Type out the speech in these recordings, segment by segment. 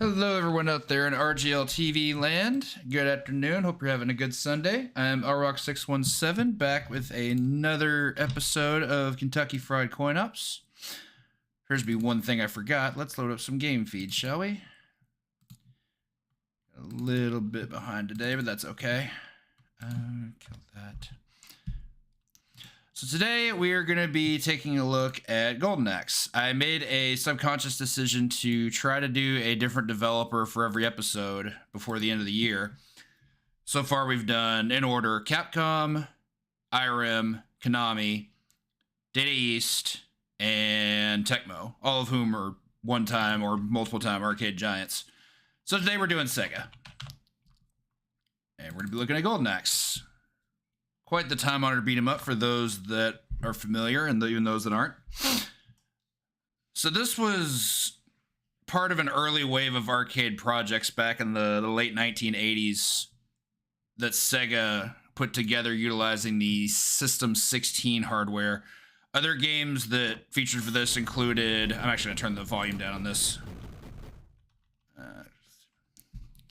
Hello, everyone out there in RGL TV land. Good afternoon. Hope you're having a good Sunday. I'm LRock617 back with another episode of Kentucky Fried Coin Ops. Here's be one thing I forgot. Let's load up some game feeds, shall we? A little bit behind today, but that's okay. Kill that. So today we are going to be taking a look at Golden Axe. I made a subconscious decision to try to do a different developer for every episode before the end of the year. So far we've done, in order, Capcom, IRM, Konami, Data East, and Tecmo, all of whom are one-time or multiple-time arcade giants. So today we're doing Sega. And we're going to be looking at Golden Axe. Quite the time-honored beat-em-up for those that are familiar and even those that aren't. So this was part of an early wave of arcade projects back in the late 1980s that Sega put together utilizing the System 16 hardware. Other games that featured for this included... I'm actually going to turn the volume down on this.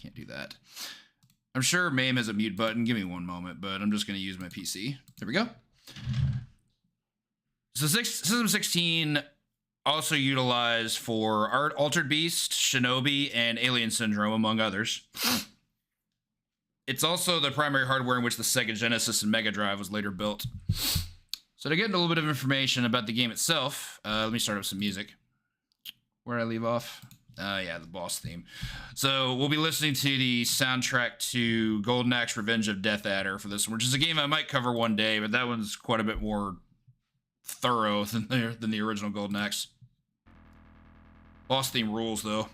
Can't do that. I'm sure MAME has a mute button. Give me one moment, but I'm just going to use my PC. There we go. So System 16 also utilized for Altered Beast, Shinobi, and Alien Syndrome, among others. It's also the primary hardware in which the Sega Genesis and Mega Drive was later built. So to get into a little bit of information about the game itself, let me start up some music. Where did I leave off? Yeah, the boss theme. So we'll be listening to the soundtrack to Golden Axe Revenge of Death Adder for this one, which is a game I might cover one day, but that one's quite a bit more thorough than the original Golden Axe. Boss theme rules, though.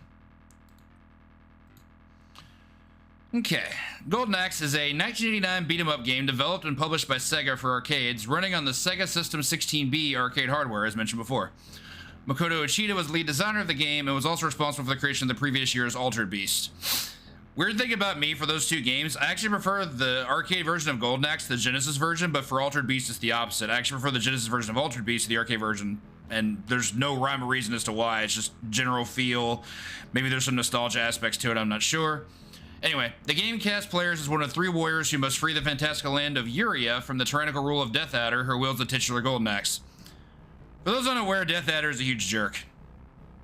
Okay, Golden Axe is a 1989 beat-em-up game developed and published by Sega for arcades, running on the Sega System 16B arcade hardware, as mentioned before. Makoto Uchida was lead designer of the game and was also responsible for the creation of the previous year's Altered Beast. Weird thing about me for those two games, I actually prefer the arcade version of Golden Axe to the Genesis version, but for Altered Beast it's the opposite. I actually prefer the Genesis version of Altered Beast to the arcade version, and there's no rhyme or reason as to why. It's just general feel. Maybe there's some nostalgia aspects to it, I'm not sure. Anyway, the game casts players as one of three warriors who must free the fantastical land of Uria from the tyrannical rule of Death Adder, who wields the titular Golden Axe. For those unaware, Death Adder is a huge jerk.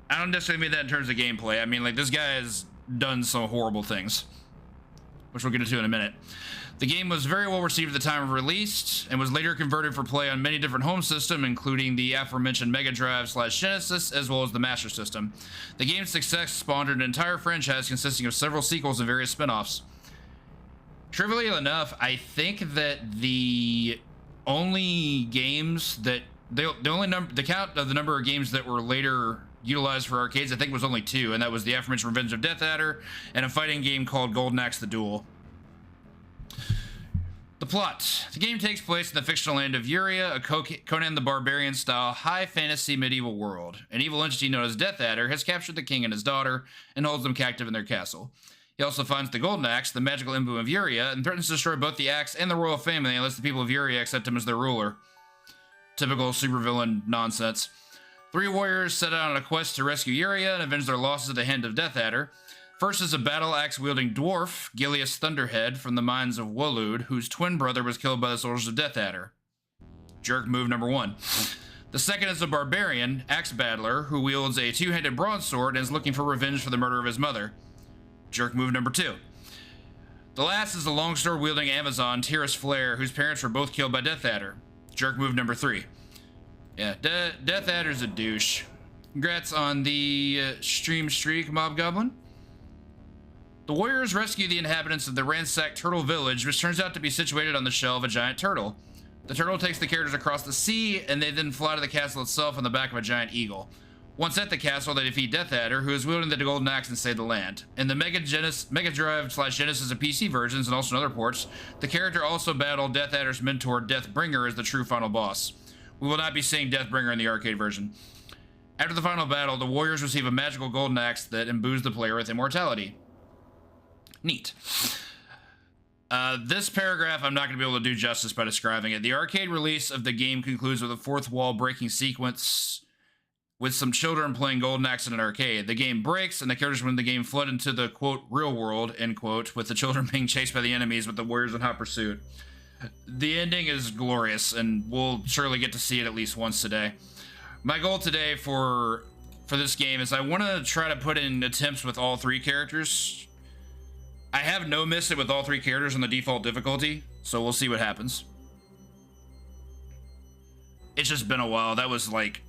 I don't necessarily mean that in terms of gameplay. I mean, like, this guy has done some horrible things, which we'll get into in a minute. The game was very well received at the time of release and was later converted for play on many different home systems, including the aforementioned Mega Drive / Genesis, as well as the Master System. The game's success spawned an entire franchise consisting of several sequels and various spin-offs. Trivially enough, I think that the only games that the only number, the count of the number of games that were later utilized for arcades, I think, was only 2, and that was the aforementioned Revenge of Death Adder and a fighting game called Golden Axe: The Duel. The plot. The game takes place in the fictional land of Uria, a Conan the Barbarian-style high fantasy medieval world. An evil entity known as Death Adder has captured the king and his daughter and holds them captive in their castle. He also finds the Golden Axe, the magical emblem of Uria, and threatens to destroy both the axe and the royal family unless the people of Uria accept him as their ruler. Typical supervillain nonsense. 3 warriors set out on a quest to rescue Uria and avenge their losses at the hand of Death Adder. First is a battle axe-wielding dwarf, Gilius Thunderhead, from the mines of Wolud, whose twin brother was killed by the soldiers of Death Adder. Jerk move number 1. The second is a barbarian, axe battler, who wields a 2-handed broadsword and is looking for revenge for the murder of his mother. Jerk move number 2. The last is a longsword-wielding Amazon, Tyrus Flare, whose parents were both killed by Death Adder. Jerk move number 3. Yeah, Death Adder's a douche. Congrats on the stream streak, Mob Goblin. The warriors rescue the inhabitants of the ransacked turtle village, which turns out to be situated on the shell of a giant turtle. The turtle takes the characters across the sea, and they then fly to the castle itself on the back of a giant eagle. Once at the castle, they defeat Death Adder, who is wielding the Golden Axe, and save the land. In the Mega Drive/Genesis and PC versions, and also in other ports, the character also battled Death Adder's mentor, Deathbringer, as the true final boss. We will not be seeing Deathbringer in the arcade version. After the final battle, the warriors receive a magical Golden Axe that imbues the player with immortality. Neat. This paragraph, I'm not going to be able to do justice by describing it. The arcade release of the game concludes with a fourth wall breaking sequence with some children playing Golden Axe in an arcade. The game breaks, and the characters within the game flood into the, quote, real world, end quote, with the children being chased by the enemies with the warriors in hot pursuit. The ending is glorious, and we'll surely get to see it at least once today. My goal today for this game is I want to try to put in attempts with all 3 characters. I have no miss it with all 3 characters on the default difficulty, so we'll see what happens. It's just been a while. That was like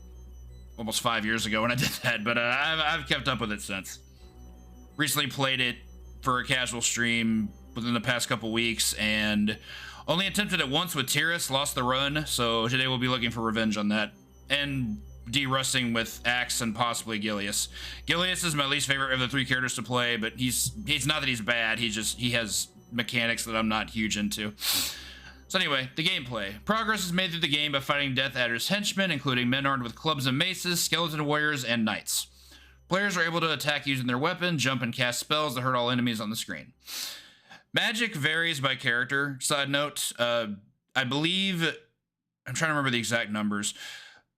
almost 5 years ago when I did that, but I've kept up with it since. Recently played it for a casual stream within the past couple weeks, and only attempted it once with Tyrus, lost the run, so today we'll be looking for revenge on that. And de-rusting with Axe and possibly Gilius. Gilius is my least favorite of the 3 characters to play, but he's not that he's bad, he has mechanics that I'm not huge into. So anyway, the gameplay. Progress is made through the game by fighting Death Adder's henchmen, including men armed with clubs and maces, skeleton warriors, and knights. Players are able to attack using their weapon, jump, and cast spells that hurt all enemies on the screen. Magic varies by character. Side note, I believe, I'm trying to remember the exact numbers.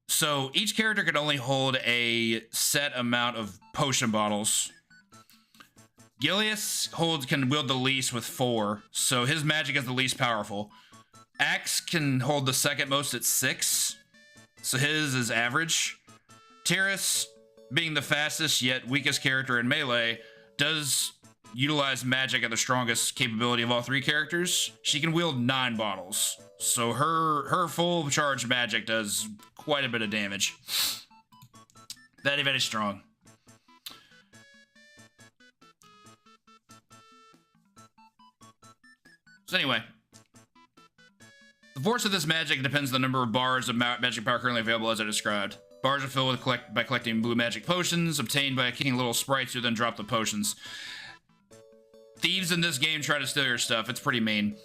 So each character can only hold a set amount of potion bottles. Gilius can wield the least with 4, so his magic is the least powerful. Axe can hold the second most at 6, so his is average. Tyrus, being the fastest yet weakest character in Melee, does utilize magic at the strongest capability of all 3 characters. She can wield 9 bottles, so her full charge magic does quite a bit of damage. Very, very strong. So anyway, the force of this magic depends on the number of bars of magic power currently available, as I described. Bars are filled with by collecting blue magic potions, obtained by kicking little sprites who then drop the potions. Thieves in this game try to steal your stuff. It's pretty mean.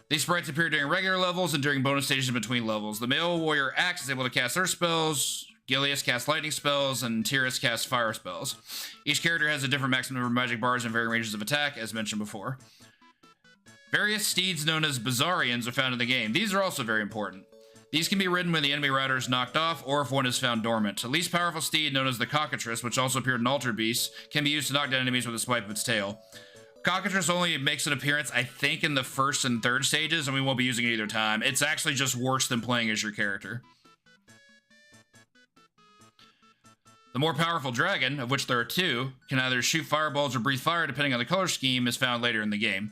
These sprites appear during regular levels and during bonus stages in between levels. The male warrior Axe is able to cast earth spells, Gilius casts lightning spells, and Tyrus casts fire spells. Each character has a different maximum number of magic bars and varying ranges of attack, as mentioned before. Various steeds known as Bizarrians are found in the game. These are also very important. These can be ridden when the enemy rider is knocked off, or if one is found dormant. The least powerful steed, known as the Cockatrice, which also appeared in Alter Beast, can be used to knock down enemies with a swipe of its tail. Cockatrice only makes an appearance, I think, in the first and third stages, and we won't be using it either time. It's actually just worse than playing as your character. The more powerful dragon, of which there are 2, can either shoot fireballs or breathe fire, depending on the color scheme, is found later in the game.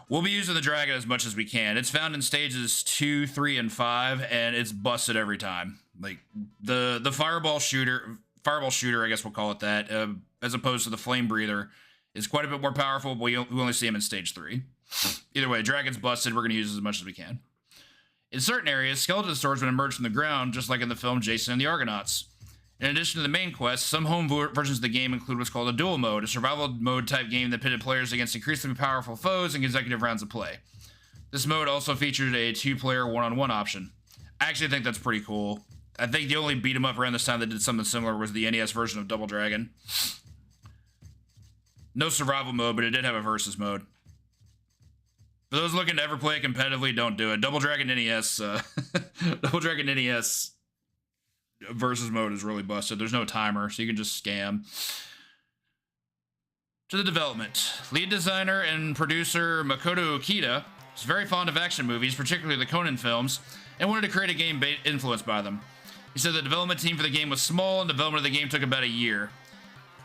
We'll be using the dragon as much as we can. It's found in stages 2, 3, and 5, and it's busted every time. Like, the fireball shooter, I guess we'll call it that, as opposed to the flame breather, is quite a bit more powerful, but we only see him in stage 3. Either way, dragon's busted. We're going to use it as much as we can. In certain areas, skeleton swords would emerge from the ground, just like in the film Jason and the Argonauts. In addition to the main quest, some home versions of the game include what's called a duel mode, a survival mode type game that pitted players against increasingly powerful foes in consecutive rounds of play. This mode also featured a 2-player one-on-one option. I actually think that's pretty cool. I think the only beat 'em up around this time that did something similar was the NES version of Double Dragon. No survival mode, but it did have a versus mode. For those looking to ever play it competitively, don't do it. Double Dragon NES, Double Dragon NES versus mode is really busted. There's no timer, so you can just scam. To the development. Lead designer and producer Makoto Ukita is very fond of action movies, particularly the Conan films, and wanted to create a game influenced by them. He said the development team for the game was small, and development of the game took about a year.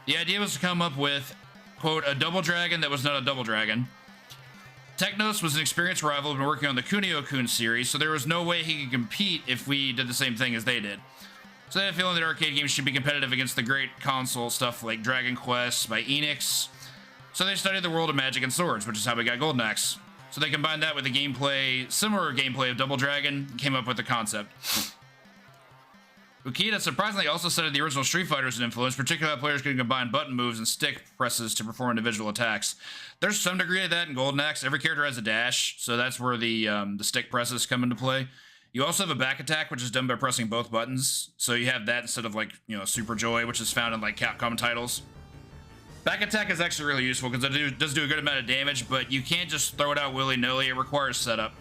The idea was to come up with, quote, a Double Dragon that was not a Double Dragon. Technos was an experienced rival, been working on the Kunio-kun series, so there was no way he could compete if we did the same thing as they did. So they had a feeling that arcade games should be competitive against the great console stuff like Dragon Quest by Enix. So they studied the world of magic and swords, which is how we got Golden Axe. So they combined that with the gameplay, similar gameplay of Double Dragon, and came up with the concept. Ukita surprisingly also cited the original Street Fighter as an influence, particularly how players could combine button moves and stick presses to perform individual attacks. There's some degree of that in Golden Axe. Every character has a dash, so that's where the stick presses come into play. You also have a back attack, which is done by pressing both buttons. So you have that instead of, like, you know, Super Joy, which is found in, like, Capcom titles. Back attack is actually really useful because it does do a good amount of damage, but you can't just throw it out willy-nilly. It requires setup.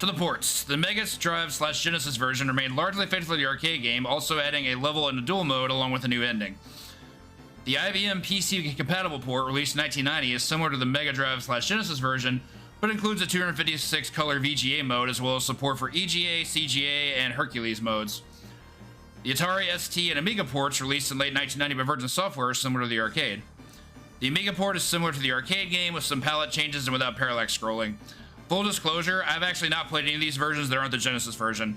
To the ports. The Mega Drive / Genesis version remained largely faithful to the arcade game, also adding a level and a duel mode along with a new ending. The IBM PC compatible port, released in 1990, is similar to the Mega Drive / Genesis version, but includes a 256 color VGA mode as well as support for EGA, CGA, and Hercules modes. The Atari ST and Amiga ports, released in late 1990 by Virgin Software, are similar to the arcade. The Amiga port is similar to the arcade game with some palette changes and without parallax scrolling. Full disclosure, I've actually not played any of these versions that aren't the Genesis version.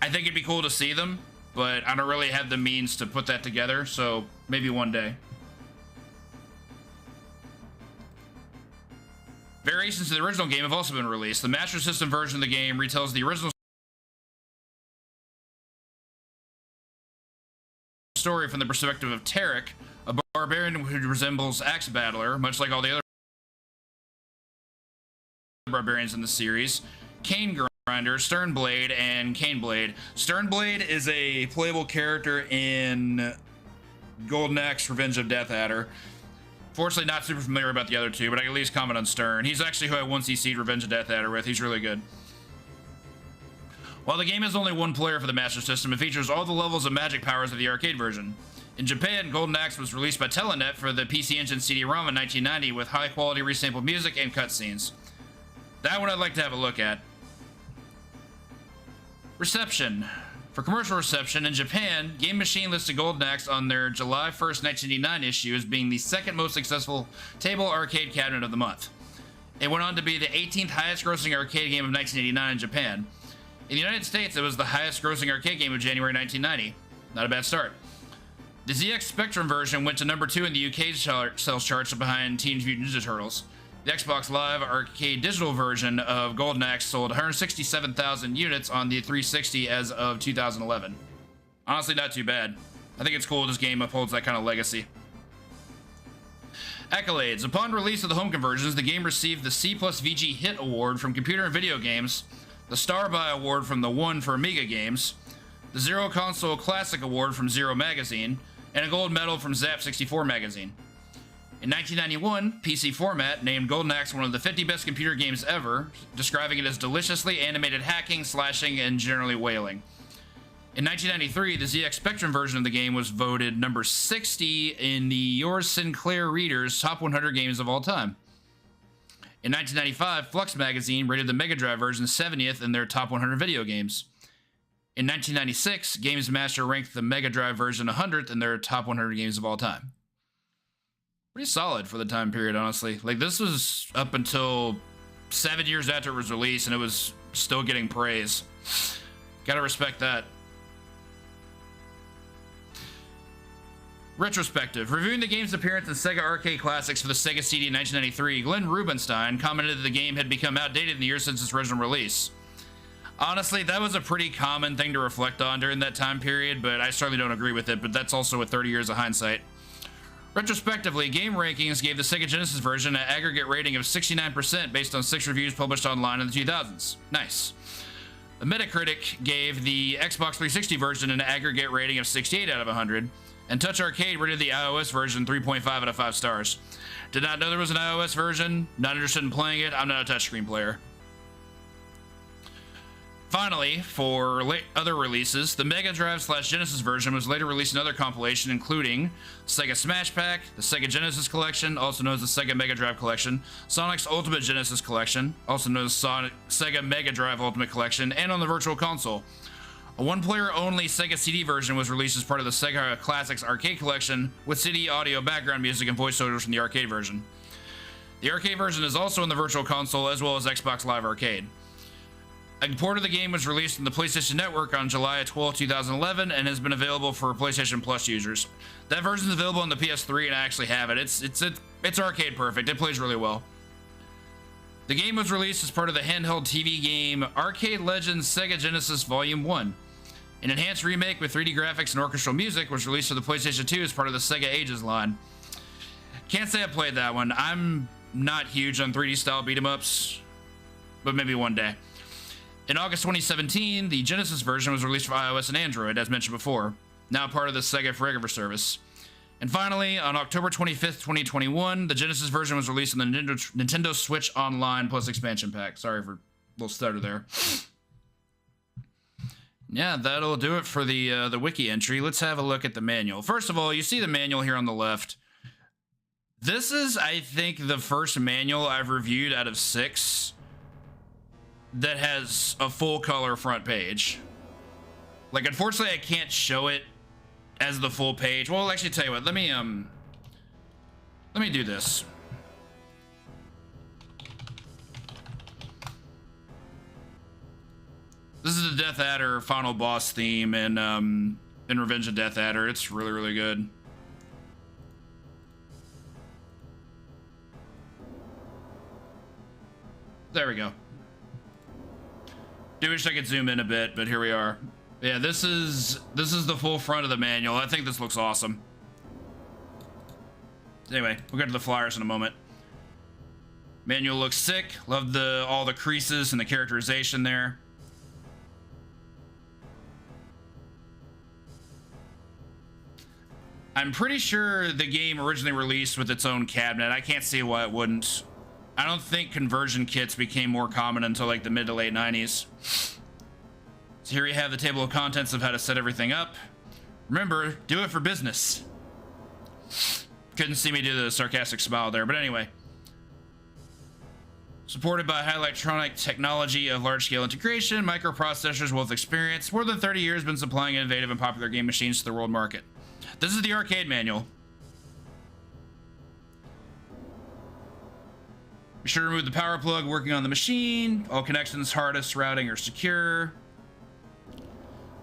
I think it'd be cool to see them, but I don't really have the means to put that together, so maybe one day. Variations to the original game have also been released. The Master System version of the game retells the original story from the perspective of Tarek, a barbarian who resembles Axe Battler, much like all the other barbarians in the series, Cane Grinder, Sternblade, and Caneblade. Sternblade is a playable character in Golden Axe Revenge of Death Adder. Fortunately, not super familiar about the other two, but I can at least comment on Stern. He's actually who I once CC'd Revenge of Death Adder with. He's really good. While the game is only one player for the Master System, it features all the levels of magic powers of the arcade version. In Japan, Golden Axe was released by Telenet for the PC Engine CD-ROM in 1990 with high-quality resampled music and cutscenes. That one I'd like to have a look at. Reception. For commercial reception, in Japan, Game Machine listed Golden Axe on their July 1st, 1989 issue as being the second most successful table arcade cabinet of the month. It went on to be the 18th highest grossing arcade game of 1989 in Japan. In the United States, it was the highest grossing arcade game of January 1990. Not a bad start. The ZX Spectrum version went to number 2 in the UK sales charts behind Teenage Mutant Ninja Turtles. The Xbox Live Arcade digital version of Golden Axe sold 167,000 units on the 360 as of 2011. Honestly, not too bad. I think it's cool this game upholds that kind of legacy. Accolades. Upon release of the home conversions, the game received the C+ VG Hit Award from Computer and Video Games, the Star by Award from the One for Amiga Games, the Zero Console Classic Award from Zero Magazine, and a gold medal from Zap 64 Magazine. In 1991, PC Format named Golden Axe one of the 50 best computer games ever, describing it as deliciously animated hacking, slashing, and generally wailing. In 1993, the ZX Spectrum version of the game was voted number 60 in the Yours Sinclair Reader's Top 100 Games of All Time. In 1995, Flux Magazine rated the Mega Drive version 70th in their Top 100 Video Games. In 1996, Games Master ranked the Mega Drive version 100th in their Top 100 Games of All Time. Pretty solid for the time period, honestly. Like, this was up until 7 years after it was released, and it was still getting praise. Gotta respect that. Retrospective. Reviewing the game's appearance in Sega Arcade Classics for the Sega CD in 1993, Glenn Rubenstein commented that the game had become outdated in the years since its original release. Honestly, that was a pretty common thing to reflect on during that time period, but I certainly don't agree with it, but that's also with 30 years of hindsight. Retrospectively, Game Rankings gave the Sega Genesis version an aggregate rating of 69% based on 6 reviews published online in the 2000s. Nice. The Metacritic gave the Xbox 360 version an aggregate rating of 68 out of 100, and Touch Arcade rated the iOS version 3.5 out of 5 stars. Did not know there was an iOS version, not interested in playing it, I'm not a touchscreen player. Finally, for other releases, the Mega Drive / Genesis version was later released in other compilation, including Sega Smash Pack, the Sega Genesis Collection, also known as the Sega Mega Drive Collection, Sonic's Ultimate Genesis Collection, also known as Sega Mega Drive Ultimate Collection, and on the Virtual Console. A one-player only Sega CD version was released as part of the Sega Classics Arcade Collection, with CD audio background music and voiceovers from the arcade version. The arcade version is also in the Virtual Console as well as Xbox Live Arcade. A port of the game was released on the PlayStation Network on July 12, 2011, and has been available for PlayStation Plus users. That version is available on the PS3, and I actually have it. It's arcade perfect. It plays really well. The game was released as part of the handheld TV game Arcade Legends Sega Genesis Volume 1. An enhanced remake with 3D graphics and orchestral music was released for the PlayStation 2 as part of the Sega Ages line. Can't say I played that one. I'm not huge on 3D style beat 'em ups, but maybe one day. In August 2017, the Genesis version was released for iOS and Android, as mentioned before, now part of the Sega Forever service. And finally, on October 25th, 2021, the Genesis version was released on the Nintendo Switch Online Plus Expansion Pack. Sorry for a little stutter there. Yeah, that'll do it for the wiki entry. Let's have a look at the manual. First of all, you see the manual here on the left. This is, I think, the first manual I've reviewed out of 6 that has a full color front page. Like, unfortunately, I can't show it as the full page. Well, actually, tell you what, let me do this. This is the Death Adder final boss theme in Revenge of Death Adder. It's really, really good. There we go. Do wish I could zoom in a bit, but here we are. Yeah, this is the full front of the manual. I think this looks awesome. Anyway, we'll get to the flyers in a moment. Manual looks sick. Love all the creases and the characterization there. I'm pretty sure the game originally released with its own cabinet. I can't see why it wouldn't. I don't think conversion kits became more common until like the mid to late 90s. So here you have the table of contents of how to set everything up. Remember, do it for business. Couldn't see me do the sarcastic smile there, but anyway. Supported by high electronic technology of large-scale integration, microprocessors with experience, more than 30 years been supplying innovative and popular game machines to the world market. This is the arcade manual. Be sure to remove the power plug working on the machine. All connections, hard disk routing are secure.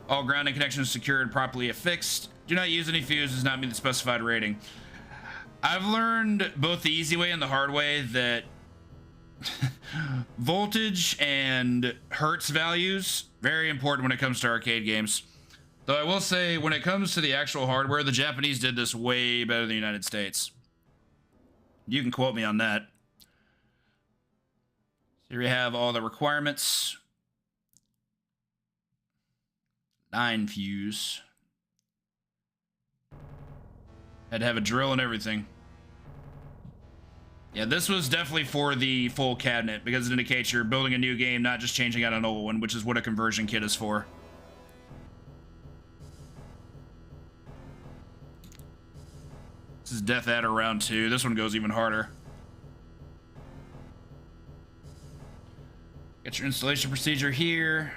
All grounding connections secured and properly affixed. Do not use any fuse, does not meet the specified rating. I've learned both the easy way and the hard way that voltage and hertz values, very important when it comes to arcade games. Though I will say, when it comes to the actual hardware, the Japanese did this way better than the United States. You can quote me on that. Here we have all the requirements. 9 fuse. Had to have a drill and everything. Yeah, this was definitely for the full cabinet because it indicates you're building a new game, not just changing out an old one, which is what a conversion kit is for. This is Death Adder round 2. This one goes even harder. Get your installation procedure here.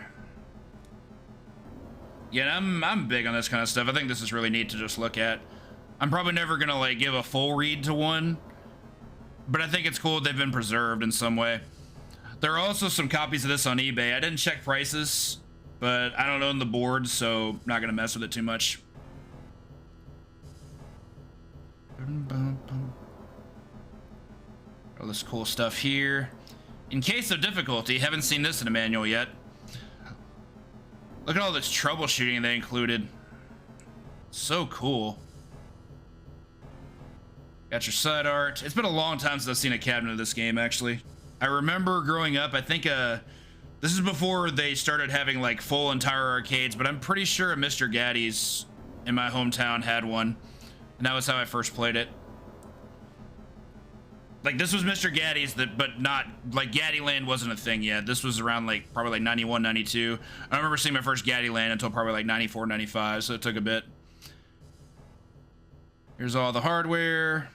Yeah, I'm big on this kind of stuff. I think this is really neat to just look at. I'm probably never gonna like give a full read to one, but I think it's cool they've been preserved in some way. There are also some copies of this on eBay. I didn't check prices, but I don't own the board, so I'm not gonna mess with it too much. All this cool stuff here. In case of difficulty, haven't seen this in a manual yet. Look at all this troubleshooting they included. So cool. Got your side art. It's been a long time since I've seen a cabinet of this game, actually. I remember growing up, I think this is before they started having like full entire arcades, but I'm pretty sure Mr. Gaddy's in my hometown had one. And that was how I first played it. Like, this was Mr. Gaddy's, but not, like, Gaddyland wasn't a thing yet. This was around, like, probably, like, 91, 92. I don't remember seeing my first Gaddyland until probably, like, 94, 95, so it took a bit. Here's all the hardware.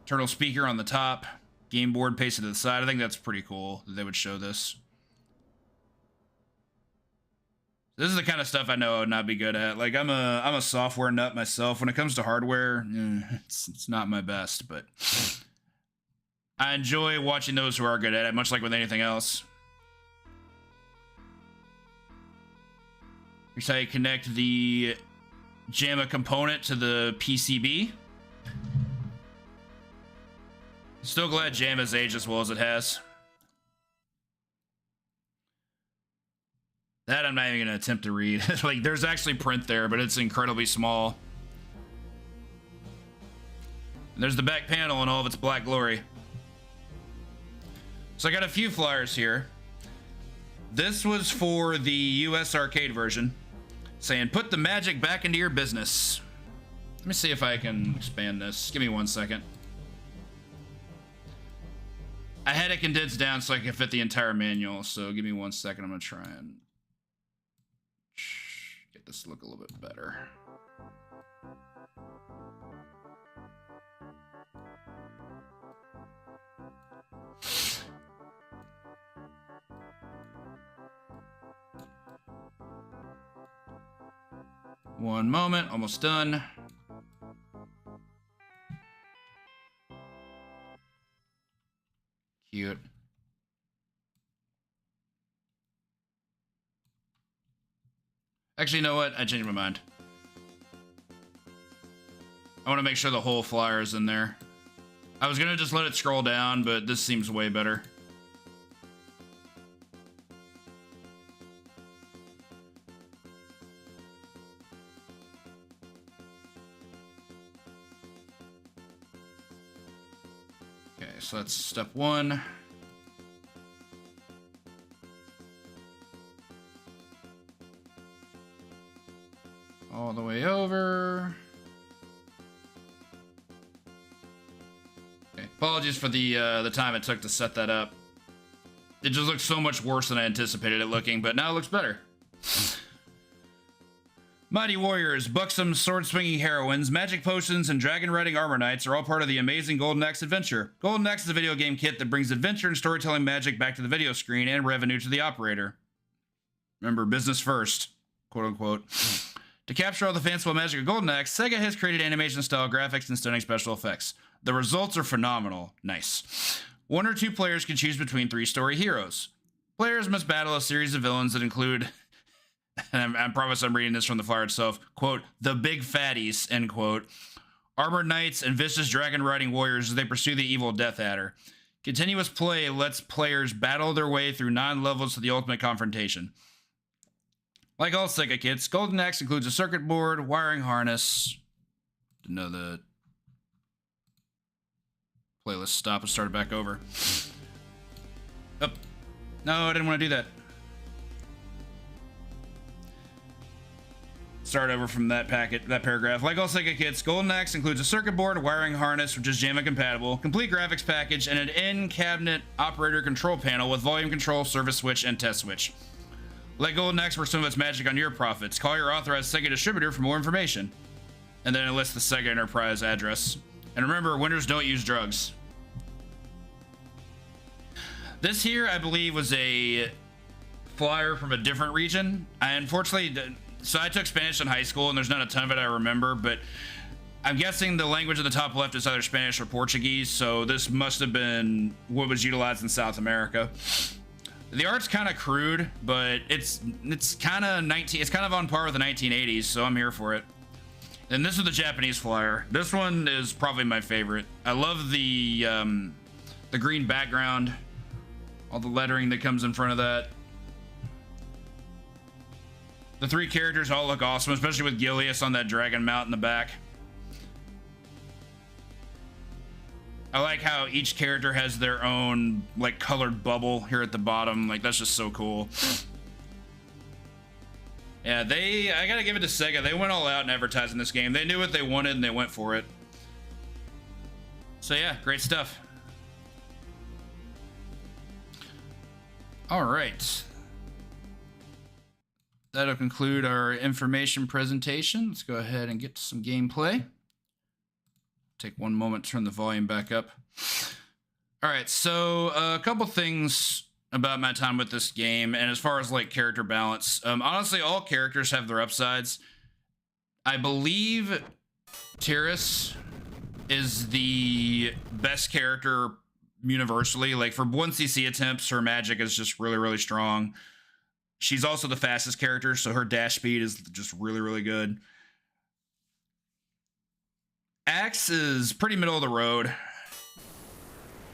Turtle speaker on the top. Game board pasted to the side. I think that's pretty cool that they would show this. This is the kind of stuff I know I would not be good at. Like, I'm a software nut myself. When it comes to hardware, it's not my best, but I enjoy watching those who are good at it, much like with anything else. Here's how you connect the JAMA component to the PCB. Still glad JAMA's aged as well as it has. That I'm not even gonna attempt to read. Like, there's actually print there, but it's incredibly small. And there's the back panel in all of its black glory. So I got a few flyers here. This was for the US arcade version, saying put the magic back into your business. Let me see if I can expand this. Give me 1 second. I had it condensed down so I could fit the entire manual, so give me 1 second. I'm gonna try and get this to look a little bit better. One moment, almost done. Cute. Actually, you know what? I changed my mind. I want to make sure the whole flyer is in there. I was gonna just let it scroll down, but this seems way better. Okay, so that's step one. All the way over. Okay, apologies for the time it took to set that up. It just looks so much worse than I anticipated it looking, but now it looks better. Mighty warriors, buxom sword-swinging heroines, magic potions, and dragon-riding armor knights are all part of the amazing Golden Axe adventure. Golden Axe is a video game kit that brings adventure and storytelling magic back to the video screen and revenue to the operator. Remember, business first, quote-unquote. To capture all the fanciful magic of Golden Axe, Sega has created animation-style graphics and stunning special effects. The results are phenomenal. Nice. 1 or 2 players can choose between 3 story heroes. Players must battle a series of villains that include, and I promise I'm reading this from the flyer itself, quote, the big fatties, end quote, armored knights, and vicious dragon-riding warriors as they pursue the evil Death Adder. Continuous play lets players battle their way through 9 levels to the ultimate confrontation. Like all Sega kits, Golden Axe includes a circuit board, wiring harness. Didn't know the playlist stop and started back over. Oh, no, I didn't want to do that. Start over from that paragraph. Like all Sega kits, Golden Axe includes a circuit board, a wiring harness, which is JAMA compatible, complete graphics package, and an in-cabinet operator control panel with volume control, service switch, and test switch. Let Golden Axe work some of its magic on your profits. Call your authorized Sega distributor for more information. And then it lists the Sega Enterprise address. And remember, winners don't use drugs. This here, I believe, was a flyer from a different region. So I took Spanish in high school, and there's not a ton of it I remember, but I'm guessing the language at the top left is either Spanish or Portuguese, so this must have been what was utilized in South America. The art's kind of crude, but it's kind of on par with the 1980s, so I'm here for it. And this is the Japanese flyer. This one is probably my favorite. I love the green background, all the lettering that comes in front of that. The 3 characters all look awesome, especially with Gilius on that dragon mount in the back. I like how each character has their own like colored bubble here at the bottom. Like, that's just so cool. Yeah, I gotta give it to Sega. They went all out in advertising this game. They knew what they wanted and they went for it. So yeah, great stuff. All right. That'll conclude our information presentation. Let's go ahead and get to some gameplay. Take one moment, turn the volume back up. All right, so a couple things about my time with this game, and as far as like character balance, honestly, all characters have their upsides. I believe Tiras is the best character universally. Like, for 1cc attempts, her magic is just really, really strong. She's also the fastest character, so her dash speed is just really, really good. Axe is pretty middle of the road,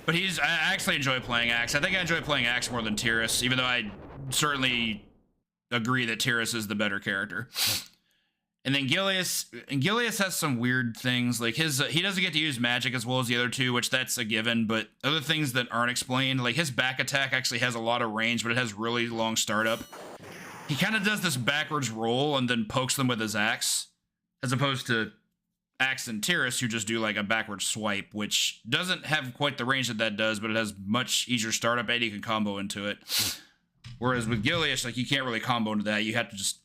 but I actually enjoy playing Axe. I think I enjoy playing Axe more than Tiras, even though I certainly agree that Tiras is the better character. And then Gilius has some weird things, like he doesn't get to use magic as well as the other two, which that's a given, but other things that aren't explained, like his back attack actually has a lot of range, but it has really long startup. He kind of does this backwards roll and then pokes them with his axe, as opposed to Axe and Tiras, who just do like a backward swipe, which doesn't have quite the range that does, but it has much easier startup and you can combo into it. Whereas with Gilius, like, you can't really combo into that. You have to just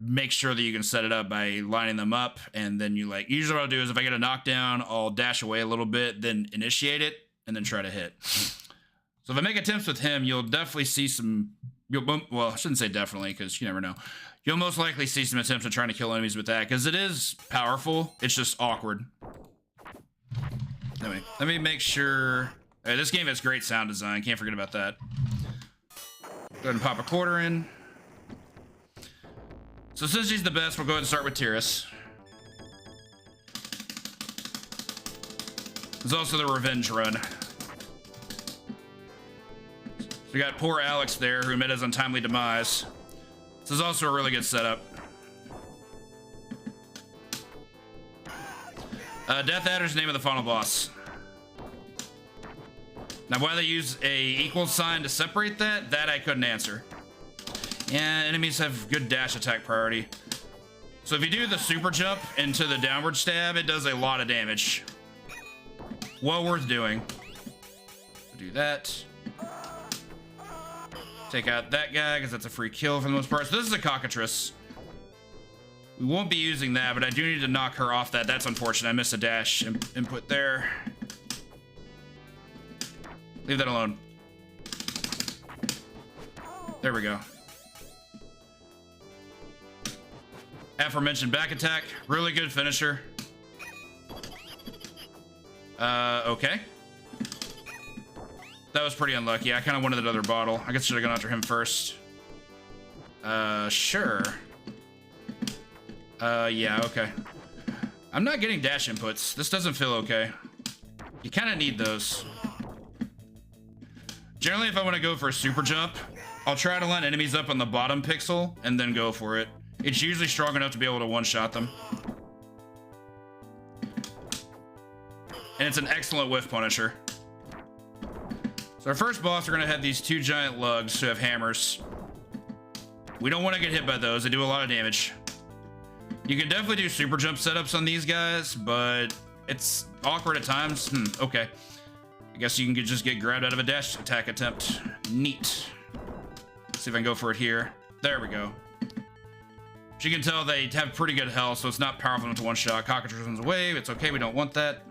make sure that you can set it up by lining them up, and then you like, usually what I'll do is if I get a knockdown, I'll dash away a little bit, then initiate it, and then try to hit. So if I make attempts with him, you'll definitely see some, well, I shouldn't say definitely, because you never know. You'll most likely see some attempts at trying to kill enemies with that, because it is powerful. It's just awkward. Anyway, let me make sure. This game has great sound design. Can't forget about that. Go ahead and pop a quarter in. So since she's the best, we'll go ahead and start with Tiras. There's also the revenge run. So we got poor Alex there, who met his untimely demise. This is also a really good setup. Death Adder's the name of the final boss. Now, why they use a equal sign to separate that I couldn't answer. Yeah, enemies have good dash attack priority. So if you do the super jump into the downward stab, it does a lot of damage. Well worth doing. Do that. Take out that guy, because that's a free kill for the most part. So this is a cockatrice. We won't be using that, but I do need to knock her off that. That's unfortunate. I missed a dash input there. Leave that alone. There we go. Aforementioned back attack. Really good finisher. Okay. That was pretty unlucky. I kind of wanted that other bottle. I guess I should have gone after him first. Sure. Yeah, okay. I'm not getting dash inputs. This doesn't feel okay. You kind of need those. Generally, if I want to go for a super jump, I'll try to line enemies up on the bottom pixel and then go for it. It's usually strong enough to be able to one-shot them. And it's an excellent whiff punisher. So our first boss, we're gonna have these 2 giant lugs who have hammers. We don't want to get hit by those. They do a lot of damage. You can definitely do super jump setups on these guys, but it's awkward at times. Okay. I guess you can just get grabbed out of a dash attack attempt. Neat. Let's see if I can go for it here. There we go. As you can tell, they have pretty good health, so it's not powerful enough to one-shot. Cockatrice runs away. It's okay. We don't want that.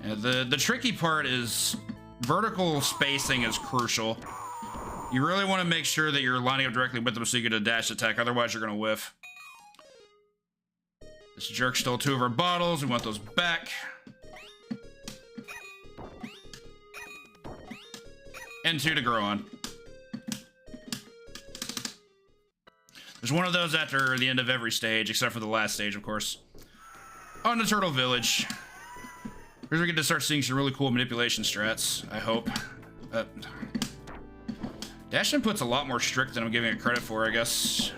Yeah, the tricky part is vertical spacing is crucial. You really want to make sure that you're lining up directly with them so you get a dash attack, otherwise you're going to whiff. This jerk stole 2 of our bottles. We want those back. And 2 to grow on. There's There's one of those after the end of every stage, except for the last stage, of course. On to Turtle Village. Here's where we get to start seeing some really cool manipulation strats, I hope. Dash input's a lot more strict than I'm giving it credit for, I guess.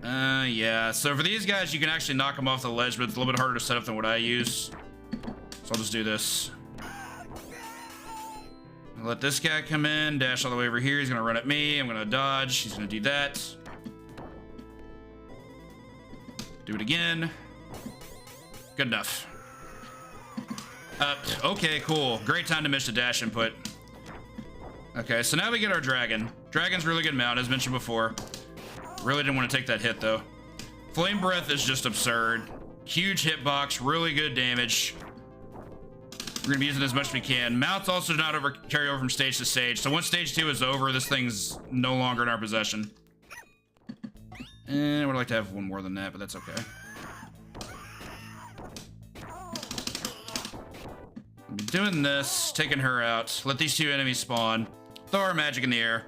Yeah, so for these guys, you can actually knock them off the ledge, but it's a little bit harder to set up than what I use. So I'll just do this. Let this guy come in, dash all the way over here. He's gonna run at me. I'm gonna dodge. He's gonna do that. Do it again. Good enough. Okay, cool. Great time to miss the dash input. Okay, so now we get our dragon. Dragon's really good mount, as mentioned before. Really didn't want to take that hit, though. Flame Breath is just absurd. Huge hitbox, really good damage. We're gonna be using as much as we can. Mounts also do not carry over from stage to stage. So once stage 2 is over, this thing's no longer in our possession. And I would like to have one more than that, but that's okay. I'll be doing this, taking her out. Let these 2 enemies spawn. Throw our magic in the air.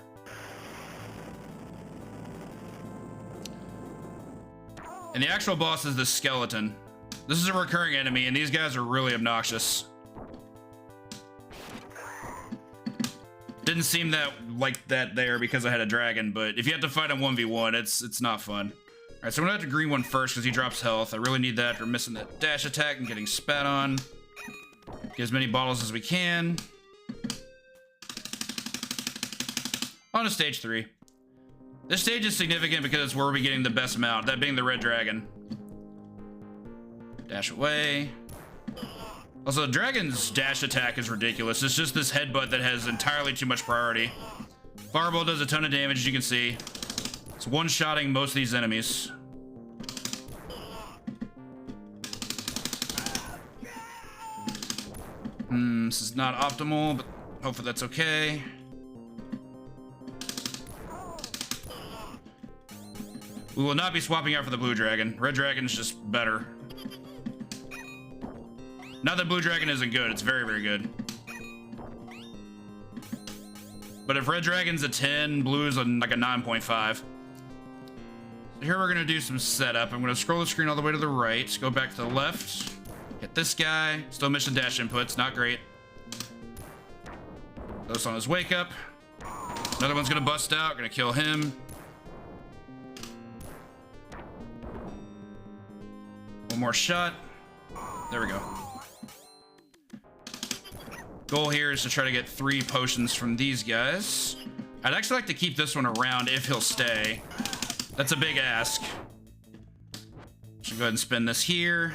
And the actual boss is the skeleton. This is a recurring enemy, and these guys are really obnoxious. Didn't seem that like that there because I had a dragon, but if you have to fight him 1v1, it's not fun. All right, so I'm gonna have to green one first because he drops health. I really need that for missing that dash attack and getting spat on. Get as many bottles as we can. On to stage 3. This stage is significant because it's where we're getting the best mount, that being the red dragon. Dash away. Also, the dragon's dash attack is ridiculous. It's just this headbutt that has entirely too much priority. Fireball does a ton of damage, as you can see. It's one-shotting most of these enemies. This is not optimal, but hopefully that's okay. We will not be swapping out for the blue dragon. Red dragon is just better. Not that blue dragon isn't good, it's very, very good. But if red dragon's a 10, blue is like a 9.5. So here we're gonna do some setup. I'm gonna scroll the screen all the way to the right, go back to the left, hit this guy. Still missing dash inputs, not great. Those on his wake up. Another one's gonna bust out, gonna kill him. One more shot. There we go. Goal here is to try to get 3 potions from these guys. I'd actually like to keep this one around if he'll stay. That's a big ask. Should go ahead and spin this here.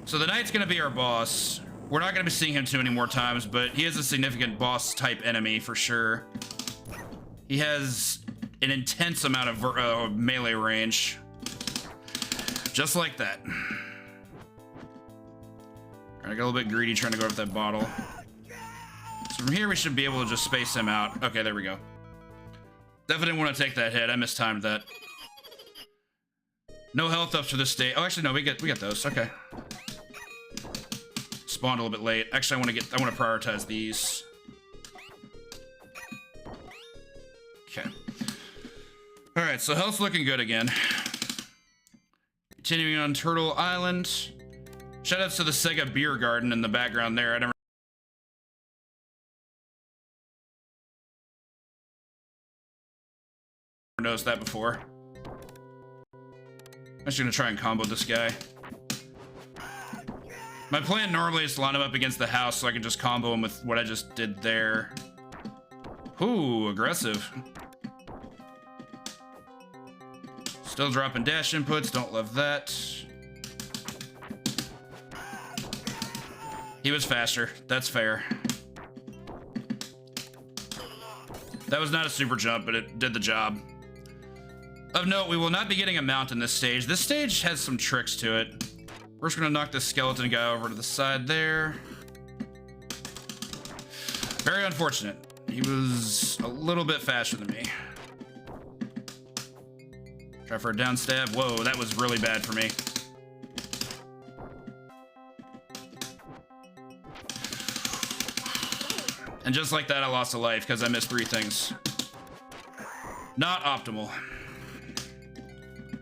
So the knight's gonna be our boss. We're not gonna be seeing him too many more times, but he is a significant boss type enemy for sure. He has an intense amount of melee range. Just like that. I got a little bit greedy trying to go with that bottle. So from here we should be able to just space him out. Okay, there we go. Definitely didn't want to take that hit. I mistimed that. No health up to this stage. Oh, actually no, we get those. Okay. Spawned a little bit late. Actually, I want to prioritize these. Okay. All right, so health's looking good again. Continuing on Turtle Island. Shoutouts to the Sega Beer Garden in the background there. I never noticed that before. I'm just gonna try and combo this guy. My plan normally is to line him up against the house so I can just combo him with what I just did there. Ooh, aggressive. Still dropping dash inputs, don't love that. He was faster, that's fair. That was not a super jump, but it did the job. Of note, we will not be getting a mount in this stage. This stage has some tricks to it. We're just gonna knock this skeleton guy over to the side there. Very unfortunate. He was a little bit faster than me. Try for a down stab. Whoa, that was really bad for me. And just like that, I lost a life because I missed 3 things. Not optimal.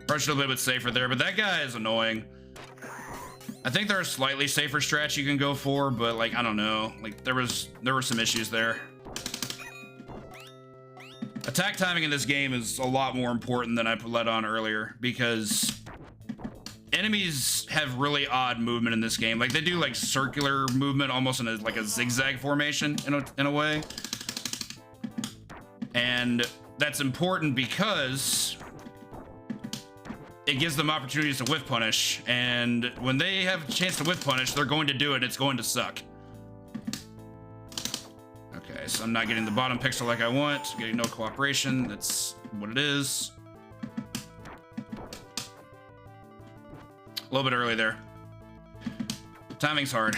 Probably should have been a bit safer there, but that guy is annoying. I think there are slightly safer strats you can go for, but like, I don't know. Like there were some issues there. Attack timing in this game is a lot more important than I let on earlier because enemies have really odd movement in this game. Like they do like circular movement almost in like a zigzag formation in a way. And that's important because it gives them opportunities to whiff punish, and when they have a chance to whiff punish, they're going to do it. It's going to suck. Okay, so I'm not getting the bottom pixel like I want. I'm getting no cooperation. That's what it is. A little bit early there. Timing's hard.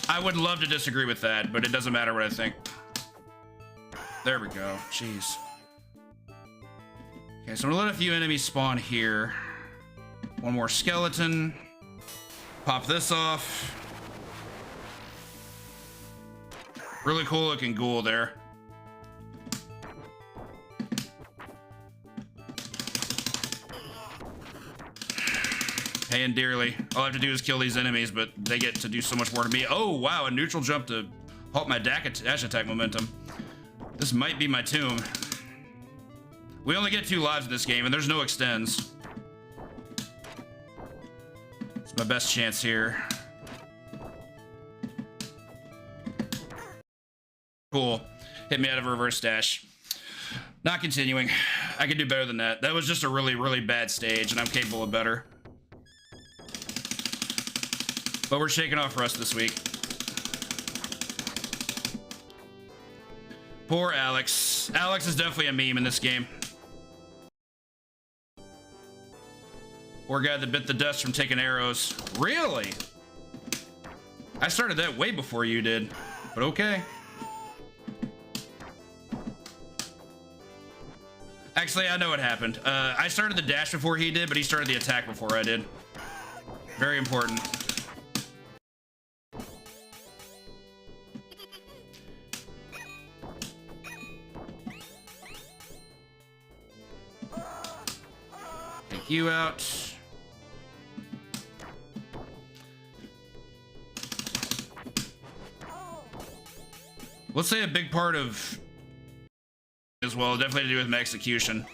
I would love to disagree with that, but it doesn't matter what I think. There we go. Jeez. Okay, so I'm gonna let a few enemies spawn here. One more skeleton. Pop this off. Really cool looking ghoul there. Paying dearly. All I have to do is kill these enemies, but they get to do so much more to me. Oh, wow, a neutral jump to halt my dash attack momentum. This might be my tomb. We only get 2 lives in this game, and there's no extends. It's my best chance here. Cool. Hit me out of a reverse dash. Not continuing. I can do better than that. That was just a really, really bad stage, and I'm capable of better. But we're shaking off rust this week. Poor Alex. Alex is definitely a meme in this game. Poor guy that bit the dust from taking arrows. Really? I started that way before you did, but okay. Actually, I know what happened. I started the dash before he did, but he started the attack before I did. Very important. Take you out. Let's say a big part of as well, definitely to do with my execution.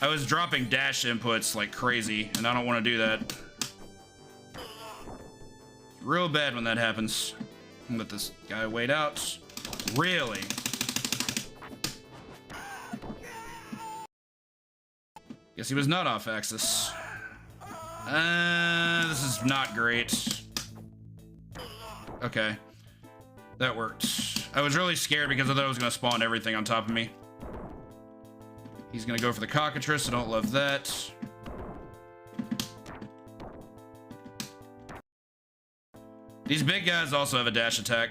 I was dropping dash inputs like crazy, and I don't want to do that. It's real bad when that happens. I'm gonna let this guy wait out. Really? Guess he was not off axis. This is not great. Okay. That worked. I was really scared because I thought I was going to spawn everything on top of me. He's going to go for the cockatrice. I don't love that. These big guys also have a dash attack.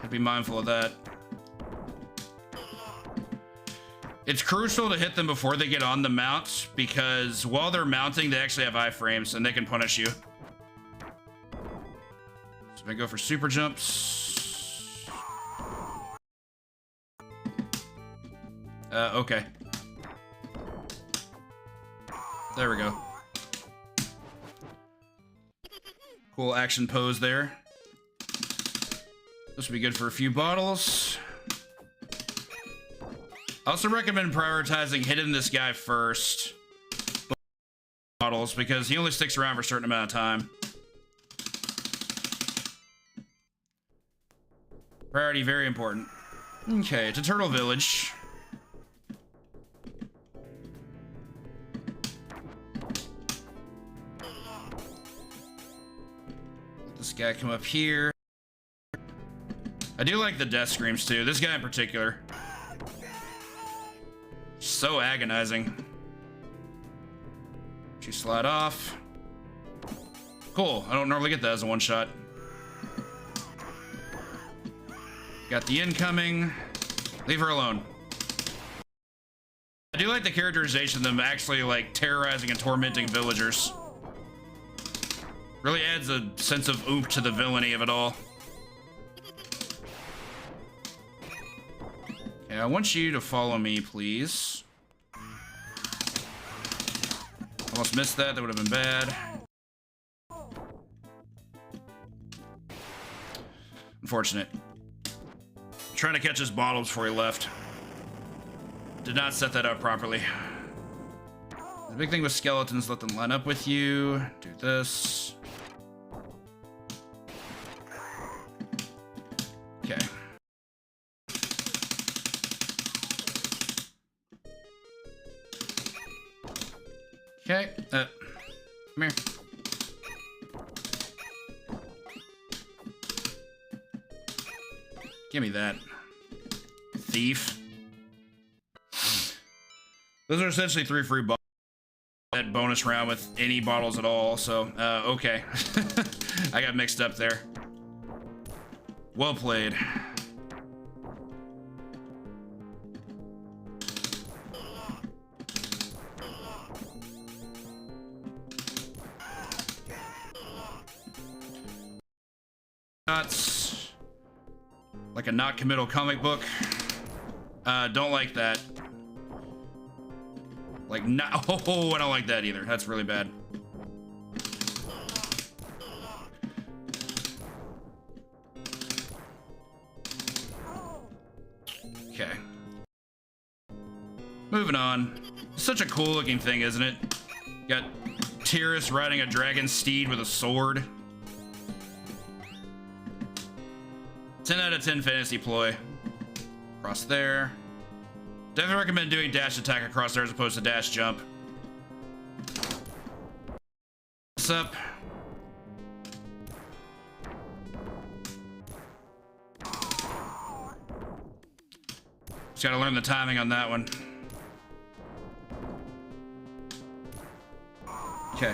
I'd be mindful of that. It's crucial to hit them before they get on the mount, because while they're mounting, they actually have iframes and they can punish you. So I go for super jumps. Okay. There we go. Cool action pose there. This will be good for a few bottles. I also recommend prioritizing hitting this guy first. Bottles, because he only sticks around for a certain amount of time. Priority, very important. Okay, to Turtle Village. Let this guy come up here. I do like the death screams too. This guy in particular. So agonizing. She slide off. Cool. I don't normally get that as a one shot. Got the incoming. Leave her alone. I do like the characterization of them actually like terrorizing and tormenting villagers. Really adds a sense of oomph to the villainy of it all. Okay, I want you to follow me, please. Almost missed that. That would have been bad. Unfortunate. Trying to catch his bottle before he left. Did not set that up properly. The big thing with skeletons, let them line up with you. Do this. Okay. Okay, come here. Give me that. Thief. Those are essentially 3 free bottles. That bonus round with any bottles at all, so, okay. I got mixed up there. Well played. Nuts. Like a not committal comic book. Don't like that. Like, no, oh, I don't like that either. That's really bad. Okay. Moving on. Such a cool looking thing, isn't it? Got Tyrus riding a dragon steed with a sword. 10 out of 10 fantasy ploy. Across there. Definitely recommend doing dash attack across there as opposed to dash jump. What's up? Just gotta learn the timing on that one. Okay.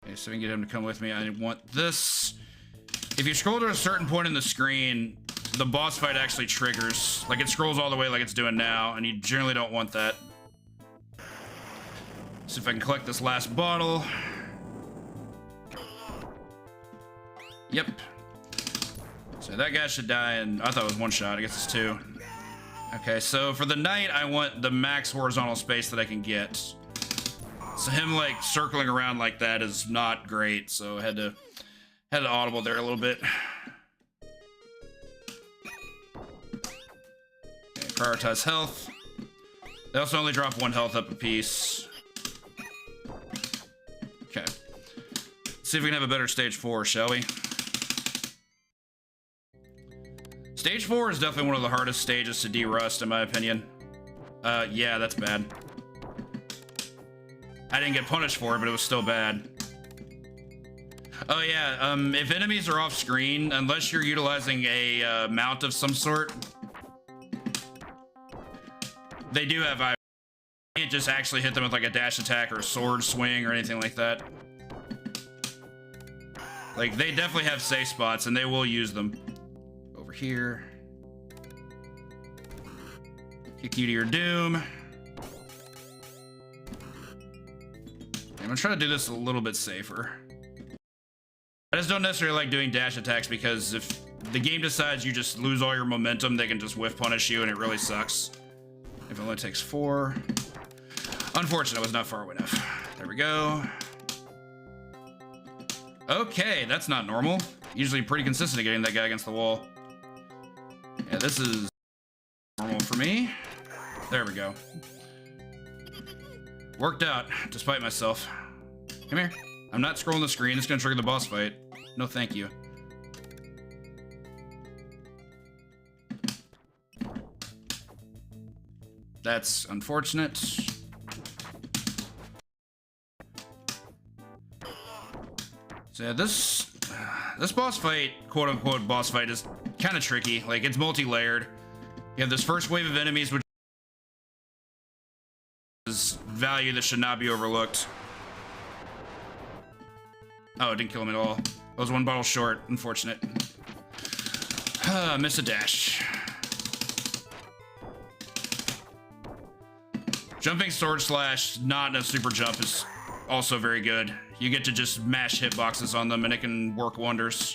Okay, so we can get him to come with me. I want this. If you scroll to a certain point in the screen, the boss fight actually triggers. Like, it scrolls all the way like it's doing now, and you generally don't want that. See if I can collect this last bottle. Yep. So that guy should die, and I thought it was 1 shot. I guess it's 2. Okay, so for the knight, I want the max horizontal space that I can get. So him, like, circling around like that is not great, so I had to audible there a little bit. Okay, prioritize health. They also only drop 1 health up a piece. Okay. Let's see if we can have a better stage 4, shall we? Stage 4 is definitely one of the hardest stages to de-rust, in my opinion. Yeah, that's bad. I didn't get punished for it, but it was still bad. Oh yeah, if enemies are off screen, unless you're utilizing a mount of some sort, they do have you can't just actually hit them with like a dash attack or a sword swing or anything like that. Like, they definitely have safe spots and they will use them. Over here. Kick you to your doom. I'm gonna try to do this a little bit safer. I just don't necessarily like doing dash attacks because if the game decides you just lose all your momentum, they can just whiff punish you and it really sucks. If it only takes 4. Unfortunate, I was not far away enough. There we go. Okay, that's not normal. Usually pretty consistent at getting that guy against the wall. Yeah, this is normal for me. There we go. Worked out, despite myself. Come here. I'm not scrolling the screen. It's gonna trigger the boss fight. No, thank you. That's unfortunate. So yeah, this boss fight, quote unquote boss fight, is kind of tricky. Like, it's multi-layered. You have this first wave of enemies, which is value that should not be overlooked. Oh, it didn't kill him at all. I was 1 bottle short. Unfortunate. Miss a dash. Jumping sword slash, not in a super jump, is also very good. You get to just mash hitboxes on them and it can work wonders.